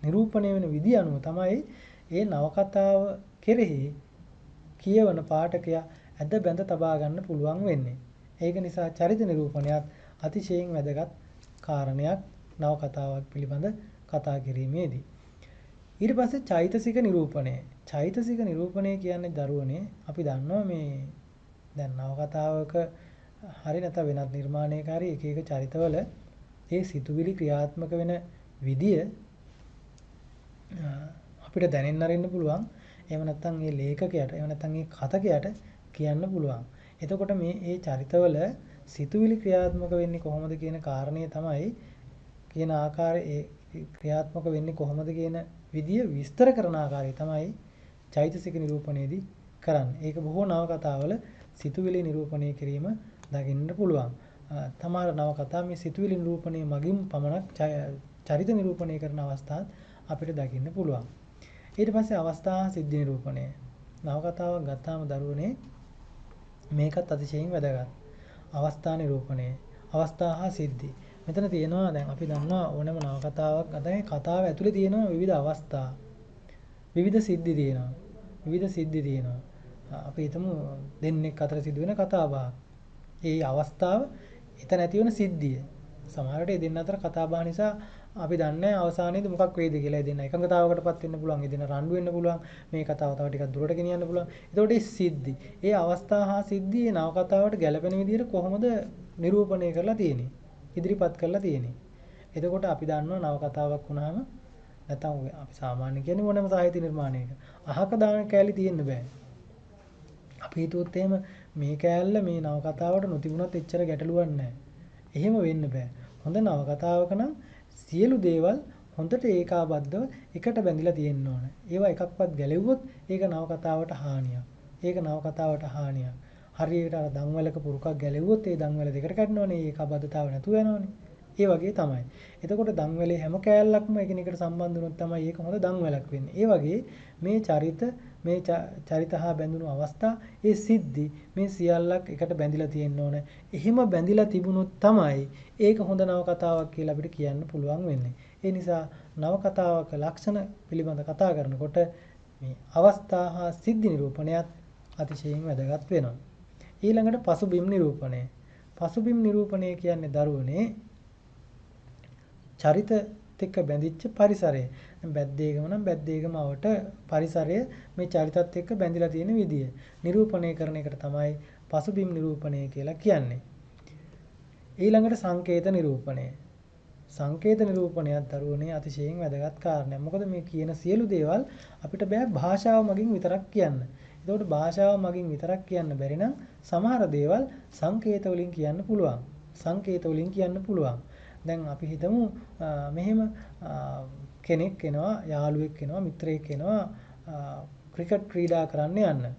නිරූපණය වෙන විදිය අනුව තමයි ඒ නවකතාව කෙරෙහි කියවන පාඨකයා ඇද බැඳ තබා ගන්න පුළුවන් වෙන්නේ. ඒක නිසා චරිත නිරූපණයත් අතිශයින් වැදගත් කාරණයක් නවකතාවක් පිළිබඳ කතා කිරීමේදී. ඊට පස්සේ චෛතසික නිරූපණය. චෛතසික නිරූපණය කියන්නේ දරුවනේ අපි දන්නවා මේ දැන් නවකතාවක හරි නැත්නම් වෙනත් නිර්මාණයකාරී එක එක චරිතවල ඒ සිතුවිලි ක්‍රියාත්මක වෙන විදිය අපිට දැනෙන්න අරින්න පුළුවන්. එහෙම නැත්නම් මේ ලේඛකයාට එහෙම නැත්නම් මේ කතකයාට කියන්න පුළුවන්. එතකොට මේ ඒ චරිතවල සිතුවිලි ක්‍රියාත්මක වෙන්නේ කොහොමද කියන කාරණේ තමයි කියන ආකාරයේ ක්‍රියාත්මක වෙන්නේ කොහොමද කියන විදිය විස්තර කරන ආකාරය තමයි චෛතසික නිරූපණයේදී කරන්නේ. ඒක බොහෝ නවකතාවල සිතුවිලි නිරූපණය කිරීම දකින්න පුළුවන්. තමාර නවකතා මේ සිතුවිලි නිරූපණය මගින් පමණක් චරිත නිරූපණය කරන අවස්ථාත් අපිට දකින්න පුළුවන්. ඊට පස්සේ අවස්ථා සිද්ධි නිරූපණය. නවකතාවක් ගත්තාම දරුවනේ මේකත් අතිශයින් වැදගත්. අවස්ථා නිරූපණය. අවස්ථා හා සිද්ධි. මෙතන තියෙනවා දැන් අපි දන්නවා ඕනෑම නවකතාවක් අතේ කතාව ඇතුලේ තියෙනවා විවිධ අවස්ථා. විවිධ සිද්ධි තියෙනවා. විවිධ සිද්ධි තියෙනවා. අපි හිතමු දෙන්නෙක් අතර සිදුවෙන කතා බහක්. ඒ අවස්ථාව එතන ඇති වෙන සිද්ධිය. සමහරවිට ඒ දෙන්න අතර කතා බහ නිසා අපි දන්නේ අවසානයේදී මොකක් වෙයිද කියලා. ඒ දෙන්න එකඟතාවකටපත් වෙන්න පුළුවන්. ඒ දෙන්න රණ්ඩු වෙන්න පුළුවන්. මේ කතාව තව ටිකක් දුරට ගෙනියන්න පුළුවන්. එතකොට මේ සිද්ධි, ඒ අවස්ථා හා සිද්ධි මේ නවකතාවට ගැළපෙන විදිහට කොහොමද නිරූපණය කරලා තියෙන්නේ? ඉදිරිපත් කරලා තියෙන්නේ. එතකොට අපි දන්නවා නවකතාවක් වුණාම නැත්නම් අපි සාමාන්‍ය කියන්නේ මොනම සාහිත්‍ය නිර්මාණයක අහක දාන කෑලි තියෙන්න බෑ. අපි හිතුවොත් එහෙම මේ කෑල්ල මේ නවකතාවට නොතිබුණත් එච්චර ගැටලුවක් නැහැ. එහෙම වෙන්න බෑ. හොඳ නවකතාවක නම් සියලු දේවල් හොඳට ඒකාබද්ධව එකට බැඳිලා තියෙන්න ඕන. ඒවා එකක්වත් ගැලෙව්වොත් ඒක නවකතාවට හානියක්. ඒක නවකතාවට හානියක්. හරියට අර දන්වැලක පුරුකක් ගැලෙව්වොත් ඒ දන්වැල දෙකට කඩනවනේ. ඒකාබද්ධතාව නැතුව යනවනේ. ඒ වගේ තමයි. එතකොට දන්වැලේ හැම කෑල්ලක්ම එකිනෙකට සම්බන්ධ වුණොත් තමයි ඒක හොඳ දන්වැලක් වෙන්නේ. ඒ වගේ මේ චරිත හා බැඳුණු අවස්ථා, ඒ සිද්ධි මේ සියල්ලක් එකට බැඳිලා තියෙන්න ඕන. එහෙම බැඳිලා තිබුණොත් තමයි ඒක හොඳ නවකතාවක් කියලා අපිට කියන්න පුළුවන් වෙන්නේ. ඒ නිසා නවකතාවක ලක්ෂණ පිළිබඳ කතා කරනකොට මේ අවස්ථා හා සිද්ධි නිරූපණයත් අතිශයින් වැදගත් වෙනවා. ඊළඟට පසුබිම් නිරූපණය. පසුබිම් නිරූපණය කියන්නේ දරුවනේ චරිත එක්ක බැඳිච්ච පරිසරය. බැද්දේගම නම් බැද්දේගම අවට පරිසරය මේ චරිතත් එක්ක බැඳිලා තියෙන විදිය. නිරූපණය කරන එකට තමයි පසුබිම් නිරූපණය කියලා කියන්නේ. ඊළඟට සංකේත නිරූපණය. සංකේත නිරූපණයත් දරුවනේ අතිශයින් වැදගත් කාරණයක්. මොකද මේ කියන සියලු දේවල් අපිට බෑ භාෂාව මගින් විතරක් කියන්න. ඒකෝට භාෂාව මගින් විතරක් කියන්න බැරි නම් සමහර දේවල් සංකේත වලින් කියන්න පුළුවන්. සංකේත වලින් කියන්න පුළුවන්. දැන් අපි හිතමු මෙහෙම කෙනෙක් එනවා, යාළුවෙක් එනවා, මිත්‍රයෙක් එනවා ක්‍රිකට් ක්‍රීඩා කරන්න යන්න.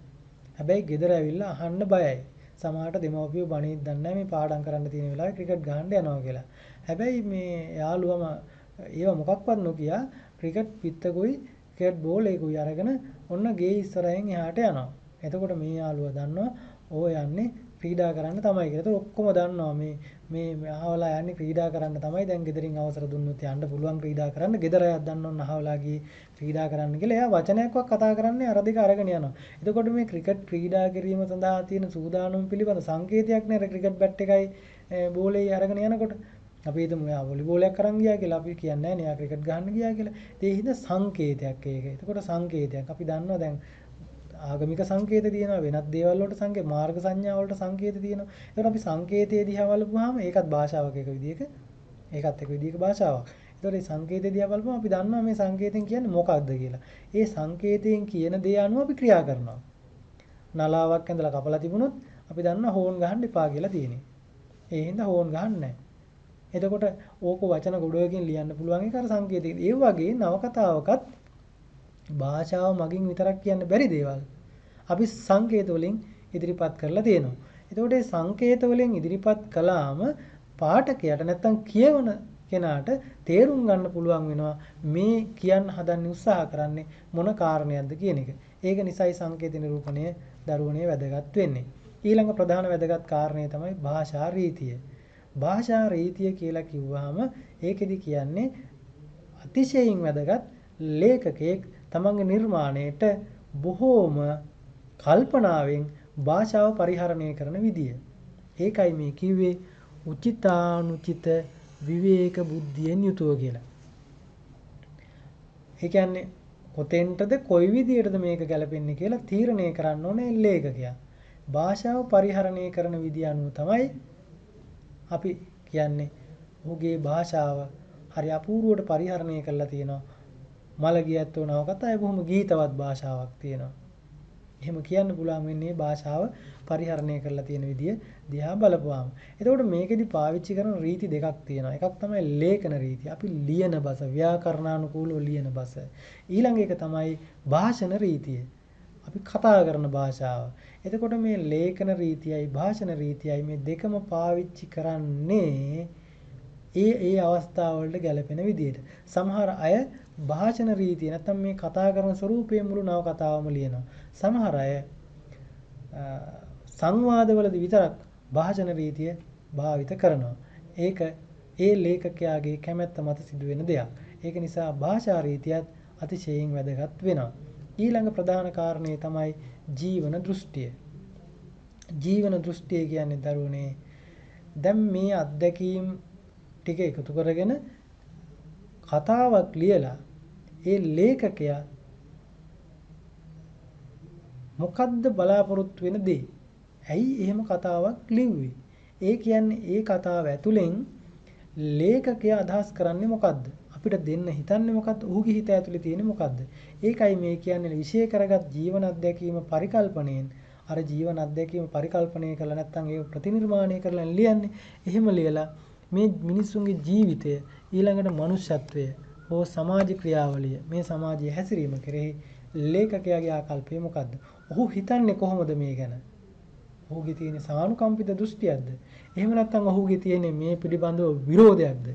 හැබැයි ගෙදර ඇවිල්ලා අහන්න බයයි. සමහරට දෙමව්පියෝ බණීත් දන්නේ නැහැ මේ පාඩම් කරන්න තියෙන වෙලාවේ ක්‍රිකට් ගහන්න යනවා කියලා. හැබැයි මේ යාළුවම ඒව මොකක්වත් නොකිය ක්‍රිකට් පිත්තකුයි ක්‍රිකට් බෝලේකුයි අරගෙන ඔන්න ගේ ඉස්සරහින් එහාට යනවා. එතකොට මේ යාළුවා දන්නවා ඕ යන්නේ ක්‍රීඩා කරන්න තමයි කියලා. ඒක ඔක්කොම දන්නවා මේ අහවලා යන්නේ ක්‍රීඩා කරන්න තමයි. දැන් ගෙදරින් අවසර දුන්නොත් යන්න පුළුවන් ක්‍රීඩා කරන්න. ගෙදර අයත් දන්නවන්න අහවලා ගියේ ක්‍රීඩා කරන්න කියලා. එයා වචනයක්වත් කතා කරන්නේ අර දෙක අරගෙන යනවා. එතකොට මේ ක්‍රිකට් ක්‍රීඩා කිරීම සඳහා තියෙන සූදානම් පිළිබඳ සංකේතයක් නේද ක්‍රිකට් බැට් එකයි බෝලේ අරගෙන යනකොට. අපි හිතමු එයා වොලිබෝලයක් අරන් ගියා කියලා. අපි කියන්නේ නැහැ නේ එයා ක්‍රිකට් ගහන්න ගියා කියලා. ඒ හින්දා සංකේතයක් ඒක. එතකොට සංකේතයක් අපි දන්නවා දැන් ආගමික සංකේත තියෙනවා වෙනත් දේවල් වලට සංකේත මාර්ග සංඥා වලට සංකේත තියෙනවා. ඒකට අපි සංකේතයේ දිහා බලපුවාම ඒකත් භාෂාවක් එක විදිහක ඒකත් එක විදිහක භාෂාවක්. ඒතකොට මේ සංකේතය දිහා බලපුවම අපි දන්නවා මේ සංකේතයෙන් කියන්නේ මොකක්ද කියලා. ඒ සංකේතයෙන් කියන දේ අනුව අපි ක්‍රියා කරනවා. නලාවක් ඇඳලා කපලා තිබුණොත් අපි දන්නවා හෝන් ගහන්න එපා කියලා තියෙන්නේ. ඒ හින්දා හෝන් ගහන්නේ නැහැ. එතකොට ඕක වචන ගොඩකින් ලියන්න පුළුවන් ඒක අර සංකේතය. ඒ වගේ නවකතාවකත් භාෂාව මගින් විතරක් කියන්න බැරි දේවල් අපි සංකේත වලින් ඉදිරිපත් කරලා තියෙනවා. එතකොට මේ සංකේත වලින් ඉදිරිපත් කළාම පාඨකයාට නැත්තම් කියවන කෙනාට තේරුම් ගන්න පුළුවන් වෙනවා මේ කියන්න හදන්නේ උත්සාහ කරන්නේ මොන කාරණයක්ද කියන එක. ඒක නිසායි සංකේත නිරූපණය දරුවනේ වැදගත් වෙන්නේ. ඊළඟ ප්‍රධාන වැදගත් කාරණය තමයි භාෂා රීතිය. භාෂා රීතිය කියලා කිව්වහම ඒකෙදි කියන්නේ අතිශයින් වැදගත් ලේඛකයෙක් තමන්ගේ නිර්මාණයට බොහෝම කල්පනාවෙන් භාෂාව පරිහරණය කරන විදිය. ඒකයි මේ කිව්වේ උචිතානුචිත විවේක බුද්ධියෙන් යුතුව කියලා. ඒ කියන්නේ කොතෙන්ටද කොයි විදියටද මේක ගැලපෙන්නේ කියලා තීරණය කරන්න ඕනේ ලේඛකයා. භාෂාව පරිහරණය කරන විදිය අනුව තමයි අපි කියන්නේ ඔහුගේ භාෂාව හරි අපූර්වවට පරිහරණය කරලා තියෙනවා. මළගියත් වුණාවකත් බොහොම ගීතවත් භාෂාවක් තියෙනවා. එහෙම කියන්න පුළුවන් වෙන්නේ භාෂාව පරිහරණය කරලා තියෙන විදිය දිහා බලපුවාම. එතකොට මේකෙදි පාවිච්චි කරන රීති දෙකක් තියෙනවා. එකක් තමයි ලේඛන රීතිය. අපි ලියන බස, ව්‍යාකරණානුකූලව ලියන බස. ඊළඟ එක තමයි භාෂණ රීතිය. අපි කතා කරන භාෂාව. එතකොට මේ ලේඛන රීතියයි භාෂණ රීතියයි මේ දෙකම පාවිච්චි කරන්නේ ඒ අවස්ථාවවලට ගැලපෙන විදිහට. සමහර අය භාෂණ රීතිය නැත්නම් මේ කතා කරන ස්වරූපයේ මුළු නව කතාවම ලියනවා. සමහර අය සංවාදවලදී විතරක් භාෂණ රීතිය භාවිත කරනවා. ඒක ඒ ලේඛකයාගේ කැමැත්ත මත සිදුවෙන දෙයක්. ඒක නිසා භාෂා රීතියත් අතිශයින් වැදගත් වෙනවා. ඊළඟ ප්‍රධාන කාරණේ තමයි ජීවන දෘෂ්ටිය. ජීවන දෘෂ්ටිය කියන්නේ දරුවනේ දැන් මේ අත්දැකීම් ටික එකතු කරගෙන කතාවක් ලියලා ඒ ලේඛකයා මොකද්ද බලාපොරොත්තු වෙන දේ? ඇයි එහෙම කතාවක් ලිව්වේ? ඒ කියන්නේ ඒ කතාව ඇතුලෙන් ලේඛකයා අදහස් කරන්නේ මොකද්ද? අපිට දෙන්න හිතන්නේ මොකද්ද? ඔහුගේ හිත ඇතුලේ තියෙන්නේ මොකද්ද? ඒකයි මේ කියන්නේ විශේෂ කරගත් ජීවන අත්දැකීම පරිකල්පණයෙන් අර ජීවන අත්දැකීම පරිකල්පනය කරලා නැත්නම් ඒක ප්‍රතිනිර්මාණය කරලා ලියන්නේ. එහෙම ලියලා මේ මිනිස්සුන්ගේ ජීවිතය ඊළඟට මනුෂ්‍යත්වය හෝ සමාජ ක්‍රියාවලිය මේ සමාජයේ හැසිරීම කෙරෙහි ලේඛකයාගේ ආකල්පය මොකද්ද? ඔහු හිතන්නේ කොහොමද මේ ගැන? ඔහුගේ තියෙන සානුකම්පිත දෘෂ්ටියක්ද? එහෙම නැත්නම් ඔහුගේ තියෙන මේ පිළිබඳව විරෝධයක්ද?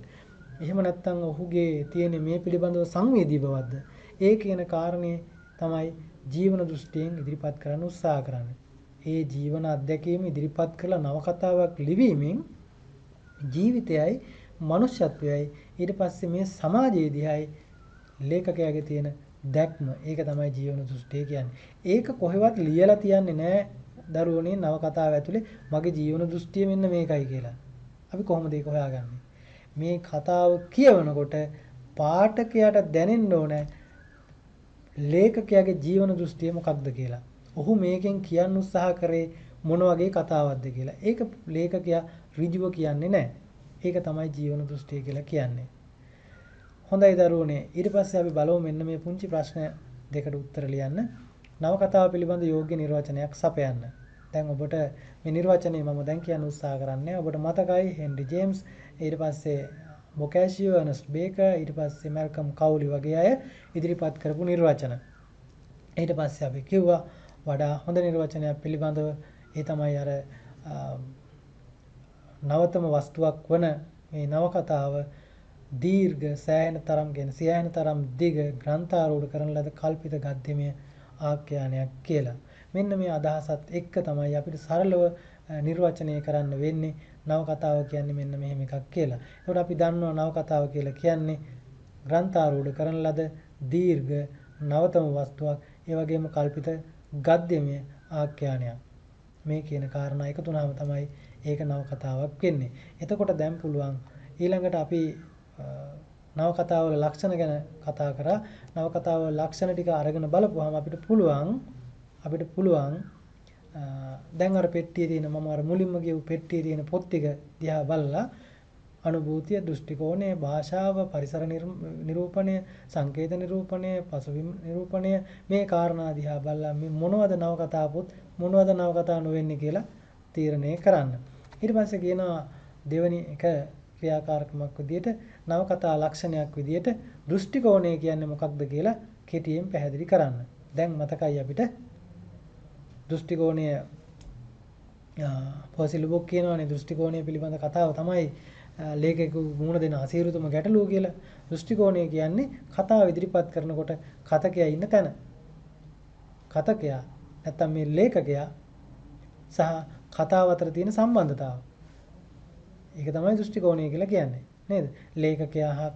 එහෙම නැත්නම් ඔහුගේ තියෙන මේ පිළිබඳව සංවේදී බවක්ද? ඒ කියන කාරණේ තමයි ජීවන දෘෂ්ටියෙන් ඉදිරිපත් කරන්න උත්සාහ කරන්නේ. ඒ ජීවන අත්දැකීම ඉදිරිපත් කළ නවකතාවක් ලිවීමෙන් ජීවිතයයි මනුෂ්‍යත්වයයි ඊට පස්සේ මේ සමාජයේ දිහායි ලේඛකයාගේ තියෙන දැක්ම ඒක තමයි ජීවන දෘෂ්ටිය කියන්නේ. ඒක කොහෙවත් ලියලා තියන්නේ නැහැ දරුවනේ නවකතාව ඇතුලේ මගේ ජීවන දෘෂ්ටිය මෙන්න මේකයි කියලා. අපි කොහොමද ඒක හොයාගන්නේ? මේ කතාව කියවනකොට පාඨකයාට දැනෙන්න ඕනේ ලේඛකයාගේ ජීවන දෘෂ්ටිය මොකක්ද කියලා. ඔහු මේකෙන් කියන්න උත්සාහ කරේ මොන වගේ කතාවක්ද කියලා. ඒක ලේඛකයා ඍජුව කියන්නේ නැහැ. ඒක තමයි ජීවන දෘෂ්ටිය කියලා කියන්නේ. හොඳයි දරුවනේ. ඊට පස්සේ අපි බලමු මෙන්න මේ පුංචි ප්‍රශ්න දෙකට උත්තර ලියන්න. නවකතාව පිළිබඳ යෝග්‍ය නිර්වචනයක් සපයන්න. දැන් ඔබට මේ නිර්වචනය මම දැන් කියන්න උත්සාහ කරන්නේ. ඔබට මතකයි හෙන්රි ජේම්ස්, ඊට පස්සේ බොකෑෂියෝ, අර්නස්ට් බේකර්, ඊට පස්සේ මැල්කම් කවුලි වගේ අය ඉදිරිපත් කරපු නිර්වචන. ඊට පස්සේ අපි කිව්වා වඩා හොඳ නිර්වචනයක් පිළිබඳව ඒ තමයි අර නවතම වස්තුවක් වන මේ නවකතාව දීර්ඝ සෑහෙන තරම් දිග ග්‍රන්ථාරූඪ කරන ලද කල්පිත ගද්‍යමය ආඛ්‍යානයක් කියලා. මෙන්න මේ අදහසත් එක්ක තමයි අපිට සරලව නිර්වචනය කරන්න වෙන්නේ නවකතාව කියන්නේ මෙන්න මෙහෙම එකක් කියලා. ඒකට අපි දන්නවා නවකතාව කියලා කියන්නේ ග්‍රන්ථාරූඪ කරන ලද දීර්ඝ නවතම වස්තුවක්, ඒ වගේම කල්පිත ගද්‍යමය ආඛ්‍යානයක්. මේ කියන කාරණා එකතු වුණාම තමයි ඒක නවකතාවක් වෙන්නේ. එතකොට දැන් පුළුවන් ඊළඟට අපි නවකතාවල ලක්ෂණ ගැන කතා කරා. නවකතාවල ලක්ෂණ ටික අරගෙන බලපුවාම අපිට පුළුවන් දැන් අර පෙට්ටියේ තියෙන මම අර මුලින්ම කියපු පෙට්ටියේ තියෙන පොත් ටික දිහා බලලා අනුභූතිය, දෘෂ්ටි කෝණය, භාෂාව, පරිසර නිරූපණය, සංකේත නිරූපණය, පසුබිම් නිරූපණය මේ කාරණා දිහා බලලා මේ මොනවද නවකතා පොත් මොනවද නවකතා නොවෙන්නේ කියලා තීරණය කරන්න. ඊට පස්සේ කියනවා දෙවෙනි එක ක්‍රියාකාරකමක් විදිහට නවකතා ලක්ෂණයක් විදිහට දෘෂ්ටි කෝණය කියන්නේ මොකක්ද කියලා කෙටියෙන් පැහැදිලි කරන්න. දැන් මතකයි අපිට දෘෂ්ටි කෝණය පොසිල් බුක් කියනවානේ දෘෂ්ටි කෝණය පිළිබඳ කතාව තමයි ලේඛකෙකු මුණ දෙන අසීරුතම ගැටලුව කියලා. දෘෂ්ටි කෝණය කියන්නේ කතාව ඉදිරිපත් කරනකොට කතකයා ඉන්න තැන. කතකයා නැත්තම් මේ ලේඛකයා සහ කතාව අතර තියෙන සම්බන්ධතාව. ඒක තමයි දෘෂ්ටි කෝණය කියලා කියන්නේ. නේද? ලේඛකයා හා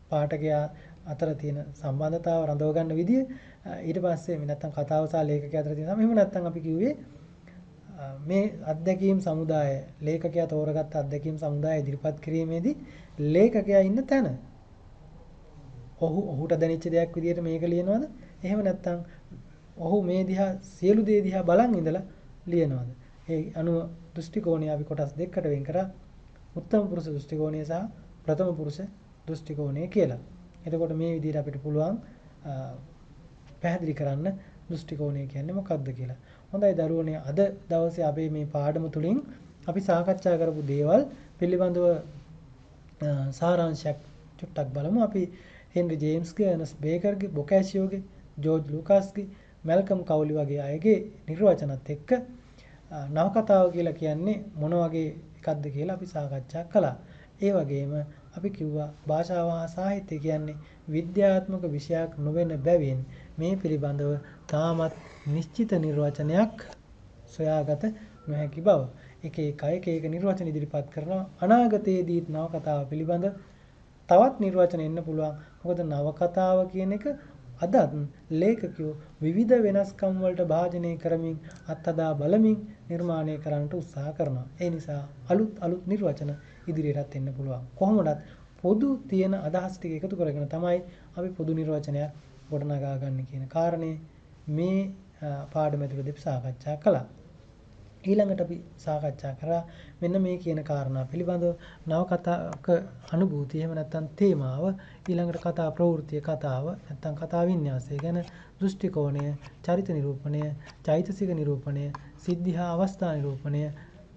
පාඨකයා අතර තියෙන සම්බන්ධතාව රඳව ගන්න විදිය. ඊට පස්සේ මේ නැත්තම් කතාව සහ ලේඛකයා අතර තියෙන එහෙම නැත්තම් අපි කිව්වේ මේ අත්දැකීම් සමුදාය ලේඛකයා තෝරගත්ත අත්දැකීම් සමුදාය ඉදිරිපත් කිරීමේදී ලේඛකයා ඉන්න තැන. ඔහුට දැනෙච්ච දෙයක් විදියට මේක ලියනවද? එහෙම නැත්තම් ඔහු මේ දිහා සියලු දේ දිහා බලන් ඉඳලා ලියනවද? ඒ අනුව දෘෂ්ටි කෝණය අපි කොටස් දෙකකට වෙන් කරා. උත්තම පුරුෂ දෘෂ්ටි කෝණය සහ ප්‍රථම පුරුෂ දෘෂ්ටි කෝණය කියලා. එතකොට මේ විදිහට අපිට පුළුවන් පැහැදිලි කරන්න දෘෂ්ටි කෝණය කියන්නේ මොකක්ද කියලා. හොඳයි දරුවනේ, අද දවසේ අපේ මේ පාඩම තුලින් අපි සාකච්ඡා කරපු දේවල් පිළිබඳව සාරාංශයක් චුට්ටක් බලමු. අපි හෙන්රි ජේම්ස්ගේ, අර්නස්ට් බේකර්ගේ, බොකෑෂියෝගේ, ජෝර්ජ් ලූකාස්ගේ, මැල්කම් කවුලි වගේ අයගේ නිර්වචනත් එක්ක නවකතාව කියලා කියන්නේ මොන වගේ එකක්ද කියලා අපි සාකච්ඡා කළා. ඒ වගේම අපි කිව්වා භාෂාව හා සාහිත්‍ය කියන්නේ විද්‍යාත්මක විෂයක් නොවන බැවින් මේ පිළිබඳව තාමත් නිශ්චිත නිර්වචනයක් සොයාගත නොහැකි බව. එක එක නිර්වචන ඉදිරිපත් කරනවා. අනාගතයේදීත් නවකතාව පිළිබඳ තවත් නිර්වචන එන්න පුළුවන්. මොකද නවකතාව කියන එක අදත් ලේඛකයෝ විවිධ වෙනස්කම් වලට භාජනය කරමින් අත්හදා බලමින් නිර්මාණය කරන්නට උත්සාහ කරනවා. ඒ නිසා අලුත් නිර්වචන ඉදිරියටත් එන්න පුළුවන්. කොහොමදත් පොදු තියෙන අදහස් ටික එකතු කරගෙන තමයි අපි පොදු නිර්වචනයක් ගොඩනගා ගන්න කියන කාරණේ මේ පාඩම ඇතුළතදී සාකච්ඡා කළා. ඊළඟට අපි සාකච්ඡා කරා මෙන්න මේ කියන කාරණා පිළිබඳව නවකතාවක අනුභූතිය එහෙම නැත්නම් තේමාව, ඊළඟට කතා ප්‍රවෘත්තිය, කතාව නැත්නම් කතා වින්‍යාසය ගැන දෘෂ්ටි කෝණය, චරිත නිරූපණය, චෛතසික නිරූපණය, සිද්ධි හා අවස්ථා නිරූපණය,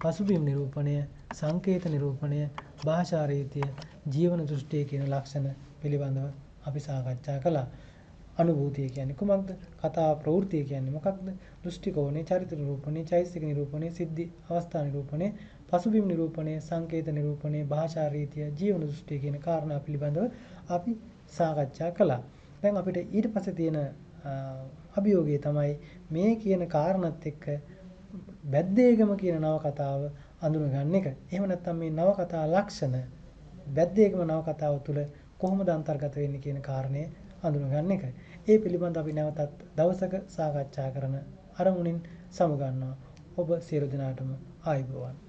පසුබිම් නිරූපණය, සංකේත නිරූපණය, භාෂා රීතිය, ජීවන දෘෂ්ටිය කියන ලක්ෂණ පිළිබඳව අපි සාකච්ඡා කළා. අනුභූතිය කියන්නේ කුමක්ද? කතා ප්‍රවෘත්තිය කියන්නේ මොකක්ද? දෘෂ්ටි කෝණය, චරිත නිරූපණය, චෛතසික නිරූපණය, සිද්ධි අවස්ථා නිරූපණය, පසුබිම් නිරූපණය, සංකේත නිරූපණය, භාෂා රීතිය, ජීවන දෘෂ්ටිය කියන කාරණා පිළිබඳව අපි සාකච්ඡා කළා. දැන් අපිට ඊට පස්සේ තියෙන අභියෝගය තමයි මේ කියන කාරණාත් එක්ක බැද්දේගම කියන නවකතාව අඳුනගන්න එක. එහෙම නැත්නම් මේ නවකතා ලක්ෂණ බැද්දේගම නවකතාව තුළ කොහොමද අන්තර්ගත වෙන්නේ කියන කාරණය අඳුනගන්න එක. ඒ පිළිබඳව අපි නැවතත් දවසක සාකච්ඡා කරන අරමුණින් සමුගන්නවා. ඔබ සියලු දෙනාටම ආයුබෝවන්.